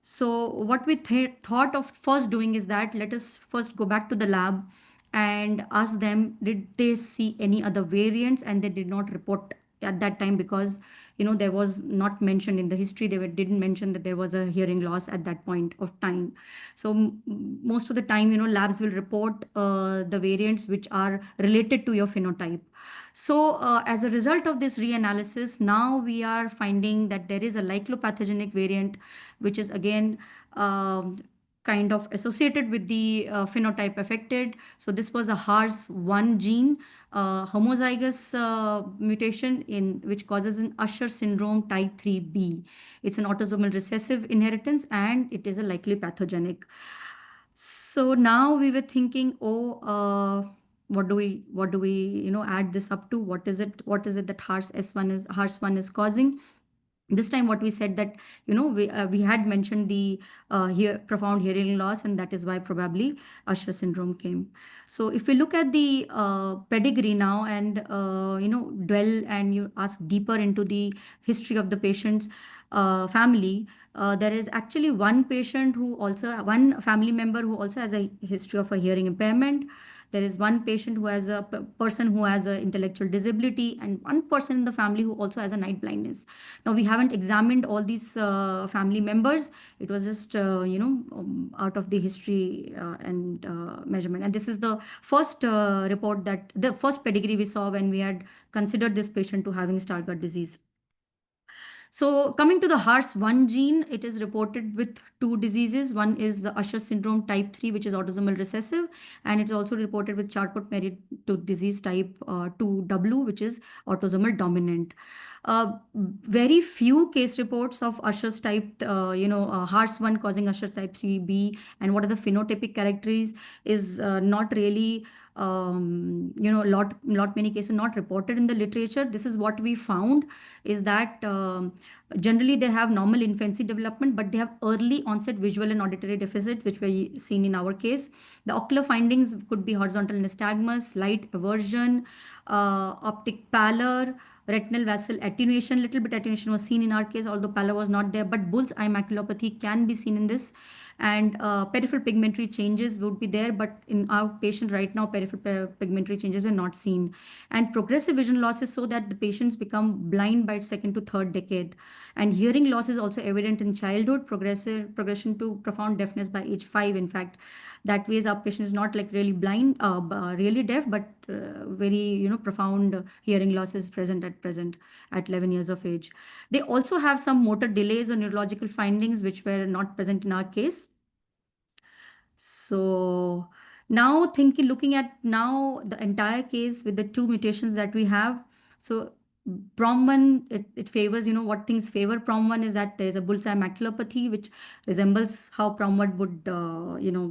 So what we thought of first doing is that let us first go back to the lab and ask them, did they see any other variants, and they did not report at that time, because there was not mentioned in the history, didn't mention that there was a hearing loss at that point of time. So most of the time labs will report the variants which are related to your phenotype. So as a result of this reanalysis, now we are finding that there is a lyclopathogenic variant which is again kind of associated with the phenotype affected. So this was a HARS1 gene homozygous mutation in which causes an Usher syndrome type 3B. It's an autosomal recessive inheritance and it is a likely pathogenic. So now we were thinking, what do we add this up to? What is it that HARS1 is causing? This time what we said that we had mentioned the profound hearing loss, and that is why probably Usher syndrome came. So if we look at the pedigree now and dwell and you ask deeper into the history of the patient's family, there is actually one family member who also has a history of a hearing impairment. There is one patient who has a person who has an intellectual disability, and one person in the family who also has a night blindness. Now we haven't examined all these family members. It was just out of the history and measurement. And this is the first the first pedigree we saw when we had considered this patient to having Stargardt disease. So coming to the HARS1 gene, it is reported with two diseases. One is the Usher syndrome type 3, which is autosomal recessive, and it's also reported with Charcot-Marie Tooth disease type 2W, which is autosomal dominant. Very few case reports of Usher's type, HARS1 causing Usher type 3B, and what are the phenotypic characteristics is not really lot many cases not reported in the literature. This is what we found, is that generally they have normal infancy development, but they have early onset visual and auditory deficit, which we seen in our case. The ocular findings could be horizontal nystagmus, light aversion, optic pallor, retinal vessel attenuation. Little bit attenuation was seen in our case, although pallor was not there, but bull's eye maculopathy can be seen in this. And peripheral pigmentary changes would be there, but in our patient right now, peripheral pigmentary changes were not seen. And progressive vision loss is so that the patients become blind by second to third decade. And hearing loss is also evident in childhood, progression to profound deafness by age 5. In fact, that way our patient is not like really blind, really deaf, but very profound hearing loss is present at 11 years of age. They also have some motor delays or neurological findings which were not present in our case. So now looking at now the entire case with the two mutations that we have. So PROM1, it favors, what things favor PROM1 is that there's a bullseye maculopathy, which resembles how PROM1 would,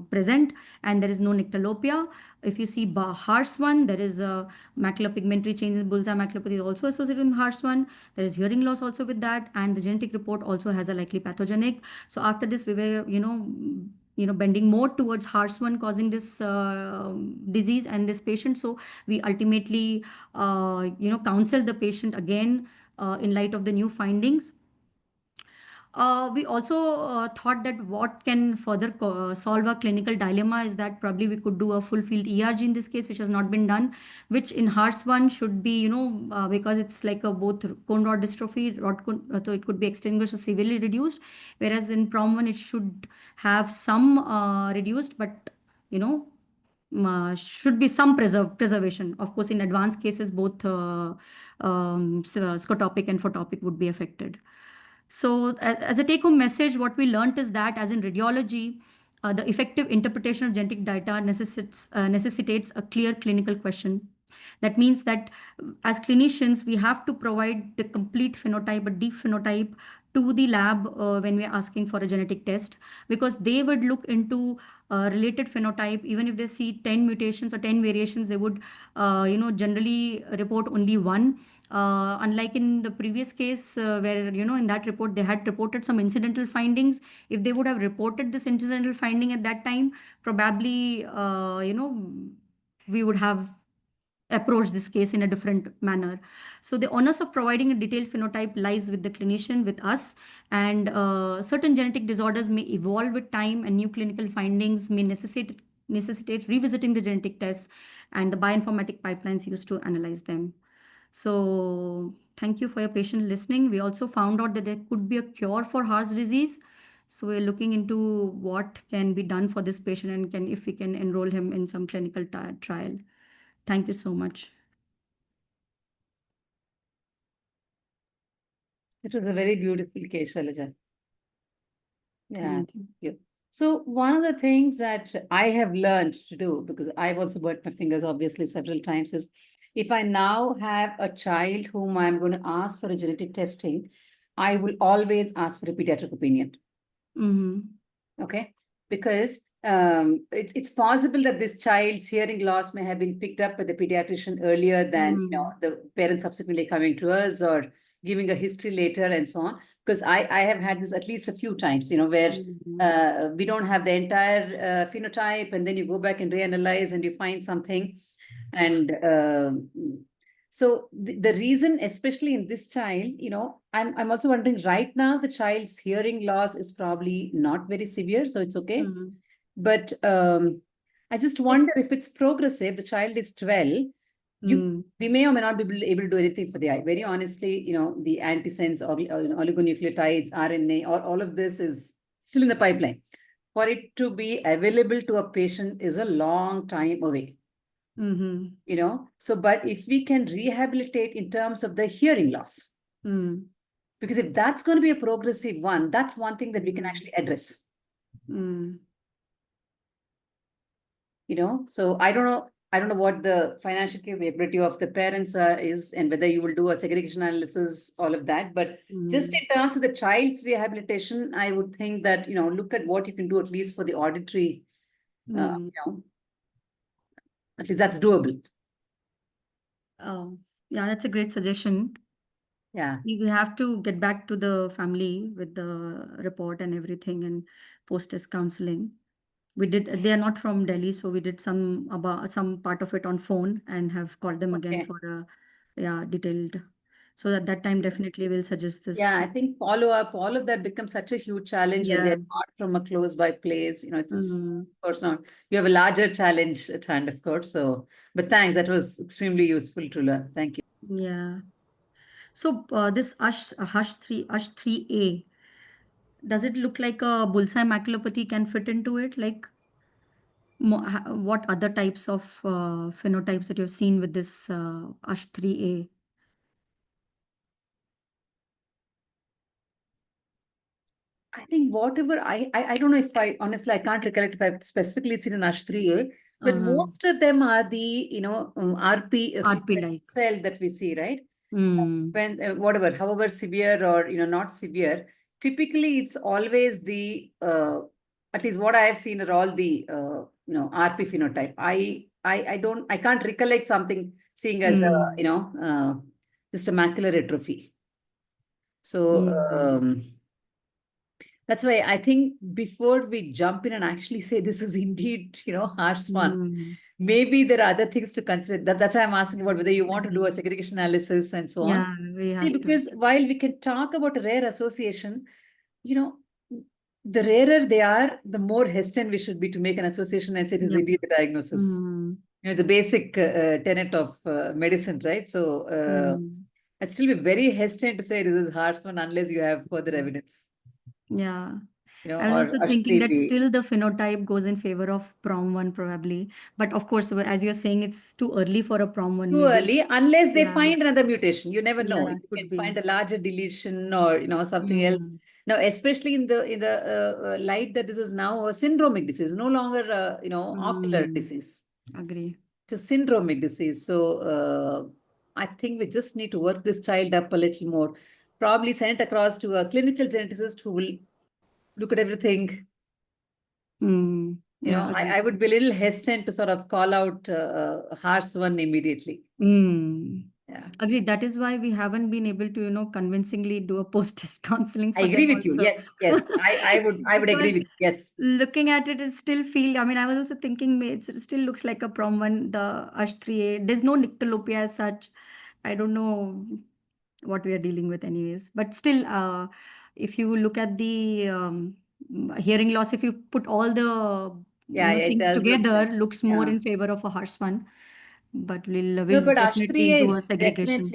present, and there is no nyctalopia. If you see HARS1, there is a maculopigmentary change in bullseye maculopathy also associated with HARS1. There is hearing loss also with that, and the genetic report also has a likely pathogenic. So after this, we were, bending more towards HARS1 causing this disease and this patient. So we ultimately, counsel the patient again in light of the new findings. We also thought that what can further solve our clinical dilemma is that probably we could do a full field ERG in this case, which has not been done, which in HARS1 should be, because it's like a both cone rod dystrophy, so it could be extinguished or severely reduced, whereas in PROM1 it should have some reduced, but, should be some preservation. Of course, in advanced cases, both scotopic and photopic would be affected. So as a take-home message, what we learned is that as in radiology, the effective interpretation of genetic data necessitates a clear clinical question. That means that as clinicians, we have to provide the complete phenotype, a deep phenotype to the lab when we're asking for a genetic test, because they would look into related phenotype. Even if they see 10 mutations or 10 variations, they would, generally report only one. Unlike in the previous case where, in that report, they had reported some incidental findings. If they would have reported this incidental finding at that time, probably, we would have approached this case in a different manner. So the onus of providing a detailed phenotype lies with the clinician, with us, and certain genetic disorders may evolve with time, and new clinical findings may necessitate revisiting the genetic tests and the bioinformatic pipelines used to analyze them. So thank you for your patient listening. We also found out that there could be a cure for HARS disease. So we're looking into what can be done for this patient and if we can enroll him in some clinical trial. Thank you so much. It was a very beautiful case, Shailja. Yeah, Thank you. thank you. So one of the things that I have learned to do, because I've also burnt my fingers obviously several times, is if I now have a child whom I'm going to ask for a genetic testing, I will always ask for a pediatric opinion. Okay, because it's possible that this child's hearing loss may have been picked up by the pediatrician earlier than the parents subsequently coming to us or giving a history later and so on. Because I have had this at least a few times, where we don't have the entire phenotype, and then you go back and reanalyze and you find something. And so the reason, especially in this child, I'm also wondering right now, the child's hearing loss is probably not very severe, so it's okay. But I just wonder if it's progressive. The child is 12. We may or may not be able to do anything for the eye. Very honestly, the antisense, oligonucleotides, RNA, all of this is still in the pipeline. For it to be available to a patient is a long time away. So, but if we can rehabilitate in terms of the hearing loss, because if that's going to be a progressive one, that's one thing that we can actually address. So I don't know what the financial capability of the parents is, and whether you will do a segregation analysis, all of that. But just in terms of the child's rehabilitation, I would think that, look at what you can do at least for the auditory, at least that's doable. Oh, yeah, that's a great suggestion. Yeah. We have to get back to the family with the report and everything and post-test counseling. They are not from Delhi, so we did some part of it on phone and have called them again for a detailed. So at that time, definitely we'll suggest this. Yeah, I think follow-up, all of that becomes such a huge challenge when they're not from a close by place. It's of course not. You have a larger challenge at hand, of course. So, but thanks, that was extremely useful to learn. Thank you. Yeah. So this USH3A, does it look like a bullseye maculopathy can fit into it? Like what other types of phenotypes that you've seen with this USH3A? I think whatever I don't know if honestly I can't recollect if I've specifically seen an USH3A, but most of them are the RP RP-like cell that we see, right? When whatever, however severe or not severe, typically it's always the at least what I have seen are all the RP phenotype. I can't recollect something seeing as a just a macular atrophy. So that's why I think before we jump in and actually say this is indeed HARS1, maybe there are other things to consider. That's why I'm asking about whether you want to do a segregation analysis and so on. Yeah, we have because while we can talk about a rare association, the rarer they are, the more hesitant we should be to make an association and say it is indeed the diagnosis. It's a basic tenet of medicine, right? So I'd still be very hesitant to say this is HARS1 unless you have further evidence. Yeah. I was also thinking that still the phenotype goes in favor of PROM1 probably. But of course, as you're saying, it's too early for a PROM1. Too early, unless they find another mutation. You never know. Yeah, You can find a larger deletion or something else. Now, especially in the light that this is now a syndromic disease, no longer ocular disease. Agree. It's a syndromic disease. So I think we just need to work this child up a little more. Probably send it across to a clinical geneticist who will look at everything. I would be a little hesitant to sort of call out HARS1 immediately. Yeah. Agreed. That is why we haven't been able to, convincingly do a post-test counseling for I agree them with you. also. Yes. I would agree with you. Yes. Looking at it, it still feel. I mean, I was also thinking it still looks like a PROM1, the USH3A. There's no nyctalopia as such. I don't know what we are dealing with, anyways. But still, if you look at the hearing loss, if you put all the things together, looks more in favor of a HARS1. But we'll but definitely do a segregation.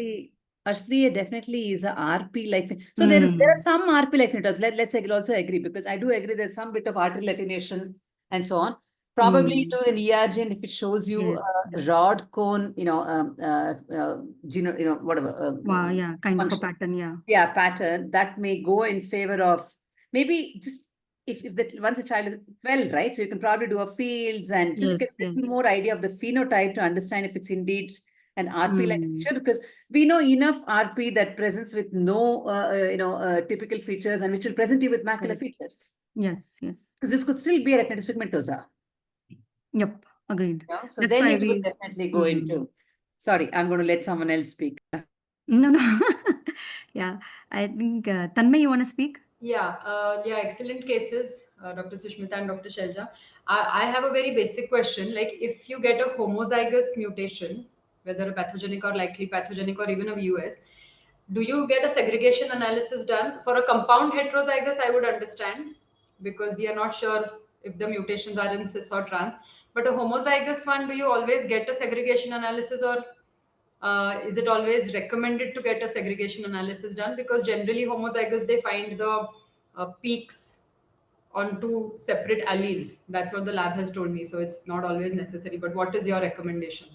Ashriya definitely is a RP like. So there are some RP like phenotypes. Let's say I'll also agree, because I do agree there's some bit of arterial attenuation and so on. Probably do an ERG, and if it shows you rod cone, whatever. Yeah, kind of a function. pattern, yeah. Yeah, pattern that may go in favor of maybe just if once a child is well, right? So you can probably do a fields and just get a little more idea of the phenotype to understand if it's indeed an RP like feature, because we know enough RP that presents with no typical features and which will present you with macular features. Yes. Because this could still be a retinitis pigmentosa. Yep, agreed. Yeah? So that's then you would definitely go into. Sorry, I'm going to let someone else speak. No. Yeah, I think Tanmay, you want to speak? Yeah, excellent cases, Dr. Sushmita and Dr. Shailja. I have a very basic question. Like, if you get a homozygous mutation, whether a pathogenic or likely pathogenic or even a VUS, do you get a segregation analysis done? For a compound heterozygous, I would understand, because we are not sure if the mutations are in cis or trans. But a homozygous one, do you always get a segregation analysis, or is it always recommended to get a segregation analysis done? Because generally homozygous, they find the peaks on two separate alleles. That's what the lab has told me. So it's not always necessary. But what is your recommendation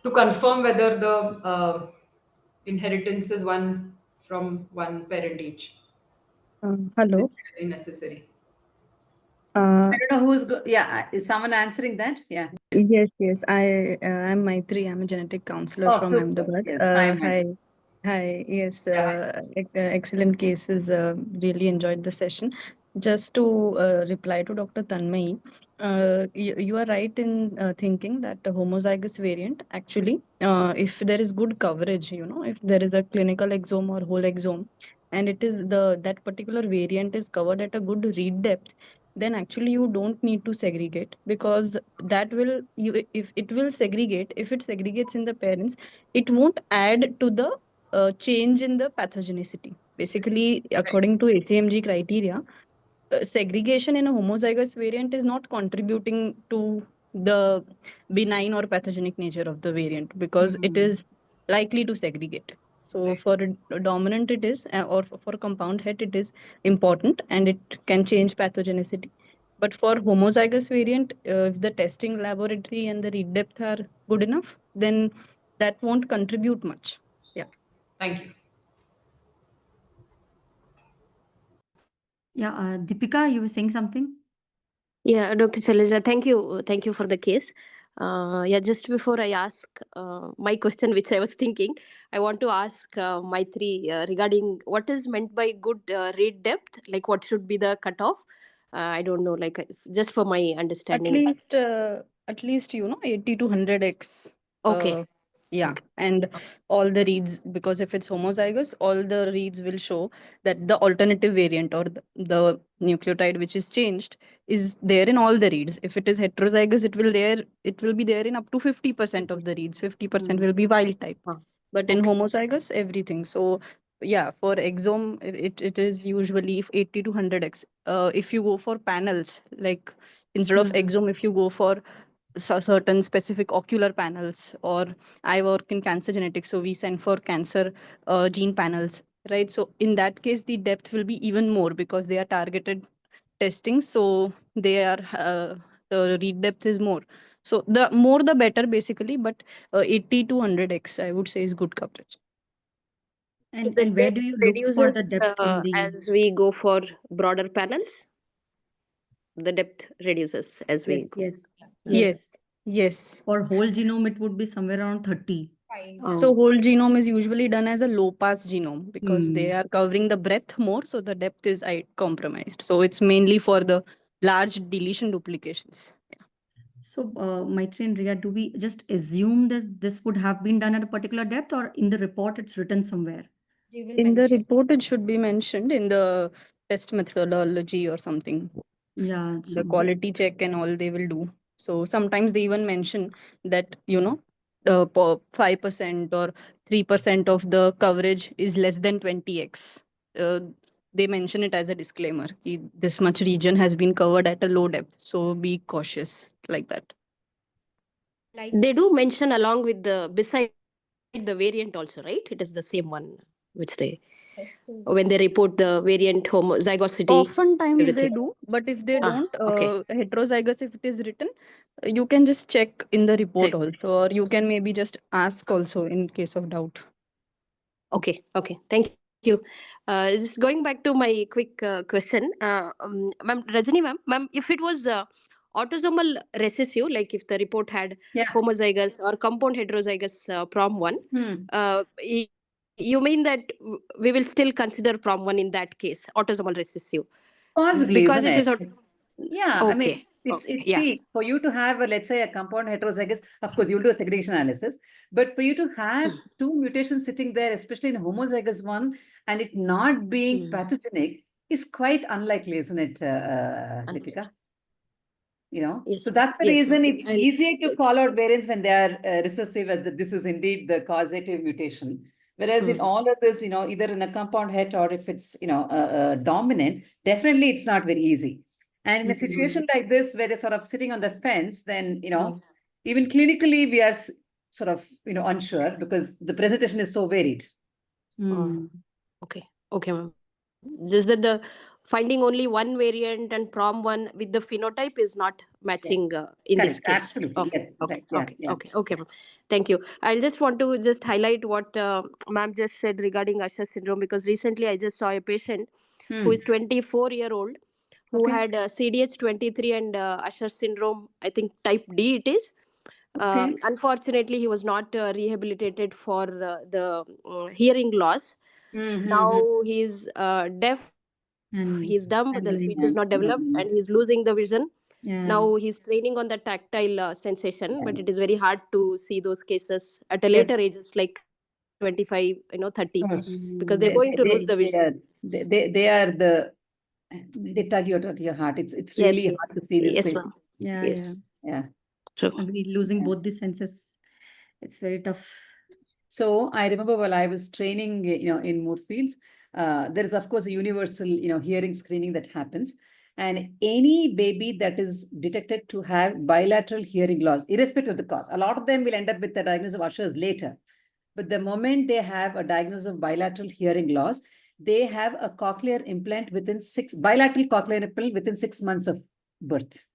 to confirm whether the inheritance is one from one parent each? Hello. Is it really necessary? I don't know who's is someone answering that? Yeah. Yes. I'm Maitri. I'm a genetic counselor from Ahmedabad. Yes, Hi. Yes. Excellent cases. Really enjoyed the session. Just to reply to Dr. Tanmay, you are right in thinking that the homozygous variant actually, if there is good coverage, if there is a clinical exome or whole exome, and it is that particular variant is covered at a good read depth, then actually you don't need to segregate, because that will if it will segregate, if it segregates in the parents, it won't add to the change in the pathogenicity. Basically, according to ACMG criteria, segregation in a homozygous variant is not contributing to the benign or pathogenic nature of the variant, because it is likely to segregate. So for a dominant it is, or for compound het it is important, and it can change pathogenicity. But for homozygous variant, if the testing laboratory and the read depth are good enough, then that won't contribute much. Yeah. Thank you. Yeah, Deepika, you were saying something? Yeah, Dr. Shailja, thank you for the case. Just before I ask my question, which I was thinking, I want to ask Maitri regarding what is meant by good read depth. Like, what should be the cutoff? I don't know. Like, just for my understanding. At least 80 to 100x. Okay. Yeah, Okay. and all the reads, because if it's homozygous, all the reads will show that the alternative variant or the nucleotide which is changed is there in all the reads. If it is heterozygous, it will be there in up to 50% of the reads. 50% will be wild type. But in homozygous, everything. So yeah, for exome, it is usually 80 to 100x. If you go for panels, like instead of exome, if you go for certain specific ocular panels, or I work in cancer genetics, so we send for cancer gene panels, right? So in that case, the depth will be even more, because they are targeted testing, so they are the read depth is more. So the more the better, basically, but 80 to 100x I would say is good coverage. The And where do you look for the reduces depth in the as we go for broader panels? The depth reduces as we go. Yes. For whole genome, it would be somewhere around 30. So whole genome is usually done as a low pass genome, because they are covering the breadth more, so the depth is compromised. So it's mainly for the large deletion duplications. Yeah. So, Maitri and Riya, do we just assume this would have been done at a particular depth, or in the report it's written somewhere? In the report, it should be mentioned in the test methodology or something. Yeah. The quality check and all they will do. So sometimes they even mention that 5% or 3% of the coverage is less than 20x. They mention it as a disclaimer. This much region has been covered at a low depth, so be cautious, like that. They do mention along with the beside the variant also, right? It is the same one which they, Yes, so when they report the variant homozygosity, Oftentimes they everything. do, but if they Ah, don't, okay. heterozygous, if it is written, you can just check in the report Check. also, or you can maybe just ask also in case of doubt. Okay, okay. Thank you. Just going back to my quick question, ma'am, Rajani ma'am, if it was autosomal recessive, like if the report had Yeah. homozygous or compound heterozygous PROM1, you mean that we will still consider PROM1 in that case, autosomal recessive? Possibly, Because isn't it is it? Yeah, I mean, okay. Okay, it's yeah. see, for you to have a, let's say, a compound heterozygous, of course, you'll do a segregation analysis, but for you to have two mutations sitting there, especially in homozygous one, and it not being pathogenic, is quite unlikely, isn't it, Deepika? You know, Yes, so that's the yes, reason ma'am. it's And easier to call out variants when they are recessive, as this is indeed the causative mutation. Whereas in all of this, you know, either in a compound het or if it's, you know, dominant, definitely it's not very easy. And in a situation like this, where they're sort of sitting on the fence, then, you know, even clinically, we are sort of, you know, unsure because the presentation is so varied. okay, okay, ma'am. Just that the finding only one variant and PROM1 with the phenotype is not matching in this Correct, case. absolutely, Okay, yes, okay, right, yeah, okay, yeah. okay, okay, ma'am. Thank you. I just want to just highlight what ma'am just said regarding Usher syndrome, because recently I just saw a patient who is 24-year-old who Okay. had CDH23 and Usher syndrome, I think type D it is. Okay. Unfortunately, he was not rehabilitated for the hearing loss. Now he's deaf, he's dumb, the speech is not developed, and he's losing the vision. Now he's training on the tactile sensation, but it is very hard to see those cases at a later Yes. ages, like 25, 30, Of course. because they're going to lose the vision. They are the, they tug you to your heart. It's Yes, really hard to see this yes, patient. ma'am. Yeah, Yes. Yeah. True. Agree. Losing Yeah. both the senses, it's very tough. So I remember while I was training, you know, in Moorfields, there is of course a universal, you know, hearing screening that happens, and any baby that is detected to have bilateral hearing loss, irrespective of the cause, a lot of them will end up with the diagnosis of Usher's later. But the moment they have a diagnosis of bilateral hearing loss, they have a cochlear implant within bilateral cochlear implant within 6 months of birth.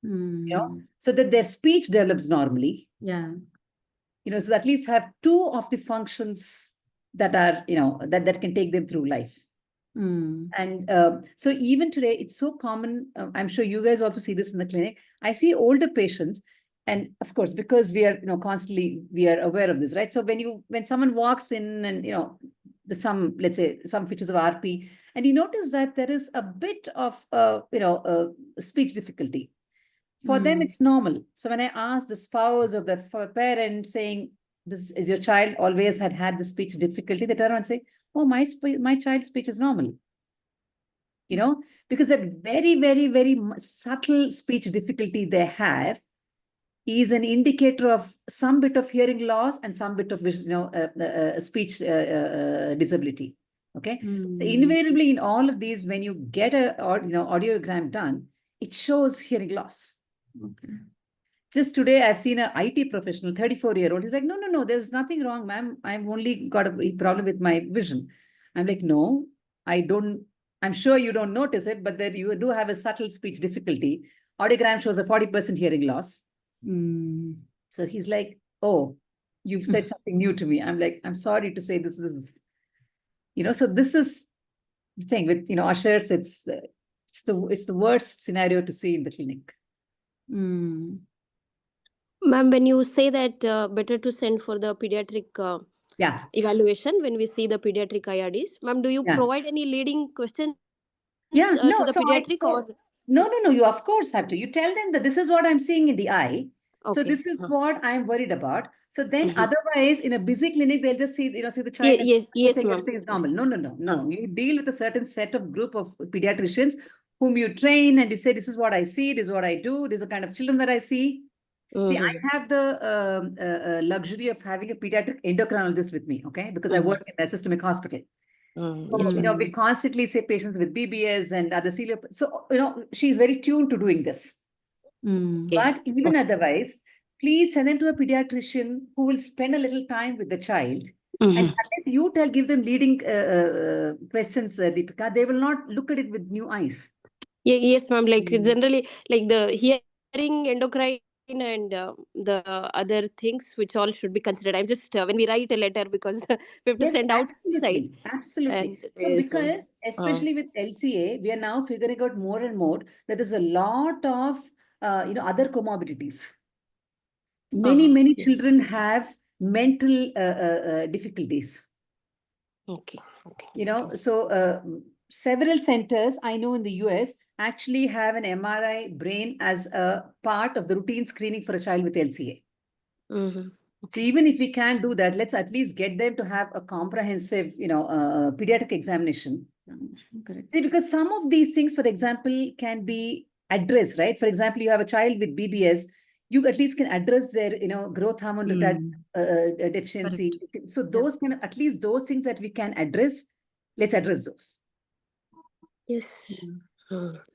You know, so that their speech develops normally. Yeah. You know, so at least have two of the functions that are, you know, that can take them through life. And so even today, it's so common. I'm sure you guys also see this in the clinic. I see older patients, and of course, because we are, you know, constantly we are aware of this, right? So when someone walks in, and you know, let's say some features of RP, and you notice that there is a bit of speech difficulty. For them, it's normal. So when I ask the spouse or the parent saying, "This is your child always had the speech difficulty," they turn around and say, "Oh, my child's speech is normal." You know, because that very, very, very subtle speech difficulty they have is an indicator of some bit of hearing loss and some bit of speech disability. Okay, so invariably in all of these, when you get a audiogram done, it shows hearing loss. Okay. Just today, I've seen an IT professional, 34-year-old. He's like, no, there's nothing wrong, ma'am. I've only got a problem with my vision. I'm like, no, I don't. I'm sure you don't notice it, but that you do have a subtle speech difficulty. Audiogram shows a 40% hearing loss. So he's like, oh, you've said something new to me. I'm like, I'm sorry to say this is, so this is the thing with, ushers. It's the worst scenario to see in the clinic. Ma'am, when you say that better to send for the pediatric evaluation when we see the pediatric IRDs, ma'am, do you provide any leading questions to the pediatric No, you of course have to. You tell them that this is what I'm seeing in the eye. Okay. So this is what I'm worried about. So then otherwise in a busy clinic, they'll just see the child and yes, say everything is normal. No. You deal with a certain set of group of pediatricians whom you train and you say, this is what I see, this is what I do, this is the kind of children that I see. See, I have the luxury of having a pediatric endocrinologist with me, okay? Because I work in a systemic hospital. So, we constantly say patients with BBS and other celiac. So, she's very tuned to doing this. But even otherwise, please send them to a pediatrician who will spend a little time with the child. Mhm. And unless you give them leading questions, Deepika, they will not look at it with new eyes. Yeah, yes, ma'am. Like Mm. generally, like the hearing, endocrine, and the other things, which all should be considered. I'm just when we write a letter, because we have to Yes, send outside. absolutely. Absolutely. And So yes, ma'am. because especially with LCA, we are now figuring out more and more that there's a lot of other comorbidities. Many Yes. children have mental difficulties. Okay. Okay. So several centers I know in the US actually have an MRI brain as a part of the routine screening for a child with LCA. Mhm. So even if we can't do that, let's at least get them to have a comprehensive, pediatric examination. Correct. See, because some of these things, for example, can be addressed, right? For example, you have a child with BBS, you at least can address their, growth hormone deficiency. So those can, at least those things that we can address, let's address those. Yes.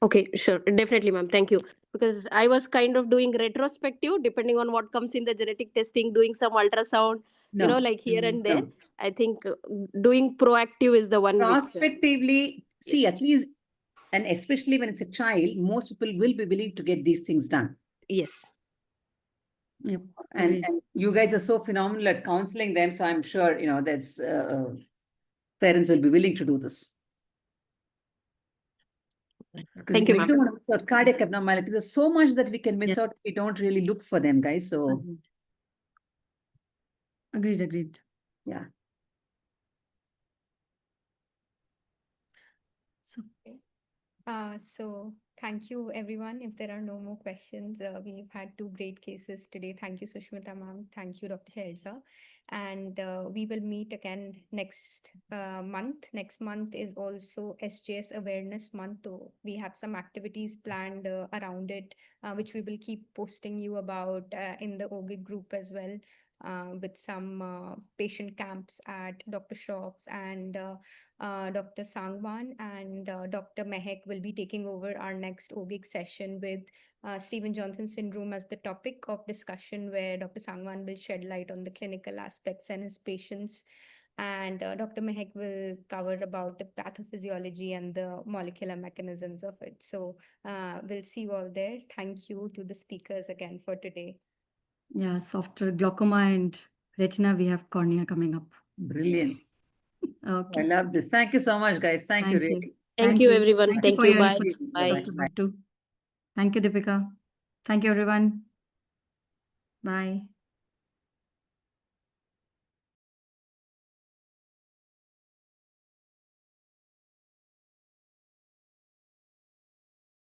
Okay, sure. Definitely, ma'am. Thank you. Because I was kind of doing retrospective, depending on what comes in the genetic testing, doing some ultrasound, No, like here and there. no. I think doing proactive is the one which. Prospectively, see, at least, and especially when it's a child, most people will be willing to get these things done. Yes. Yep. And you guys are so phenomenal at counseling them. So I'm sure, that's parents will be willing to do this. Because Thank you, we ma'am. don't want to miss out cardiac abnormality. There's so much that we can miss Yes. out. We don't really look for them, guys. So Agreed. yeah. So thank you, everyone. If there are no more questions, we've had two great cases today. Thank you, Sushmita ma'am. Thank you, Dr. Shailja. And we will meet again next month. Next month is also SJS Awareness Month. So we have some activities planned around it, which we will keep posting you about in the OGIG group as well. With some patient camps at Dr. Shroff's and Dr. Sangwan and Dr. Mehek will be taking over our next OGIG session with Stephen Johnson syndrome as the topic of discussion, where Dr. Sangwan will shed light on the clinical aspects and his patients. And Dr. Mehek will cover about the pathophysiology and the molecular mechanisms of it. So we'll see you all there. Thank you to the speakers again for today. Yes, after glaucoma and retina, we have cornea coming up. Brilliant. Okay. I love this. Thank you so much, guys. Thank you, really. Thank you, everyone. Thank you Thank for you. your Bye. input, Bye. Dr. Bhattu. Thank you, Deepika. Thank you, everyone. Bye.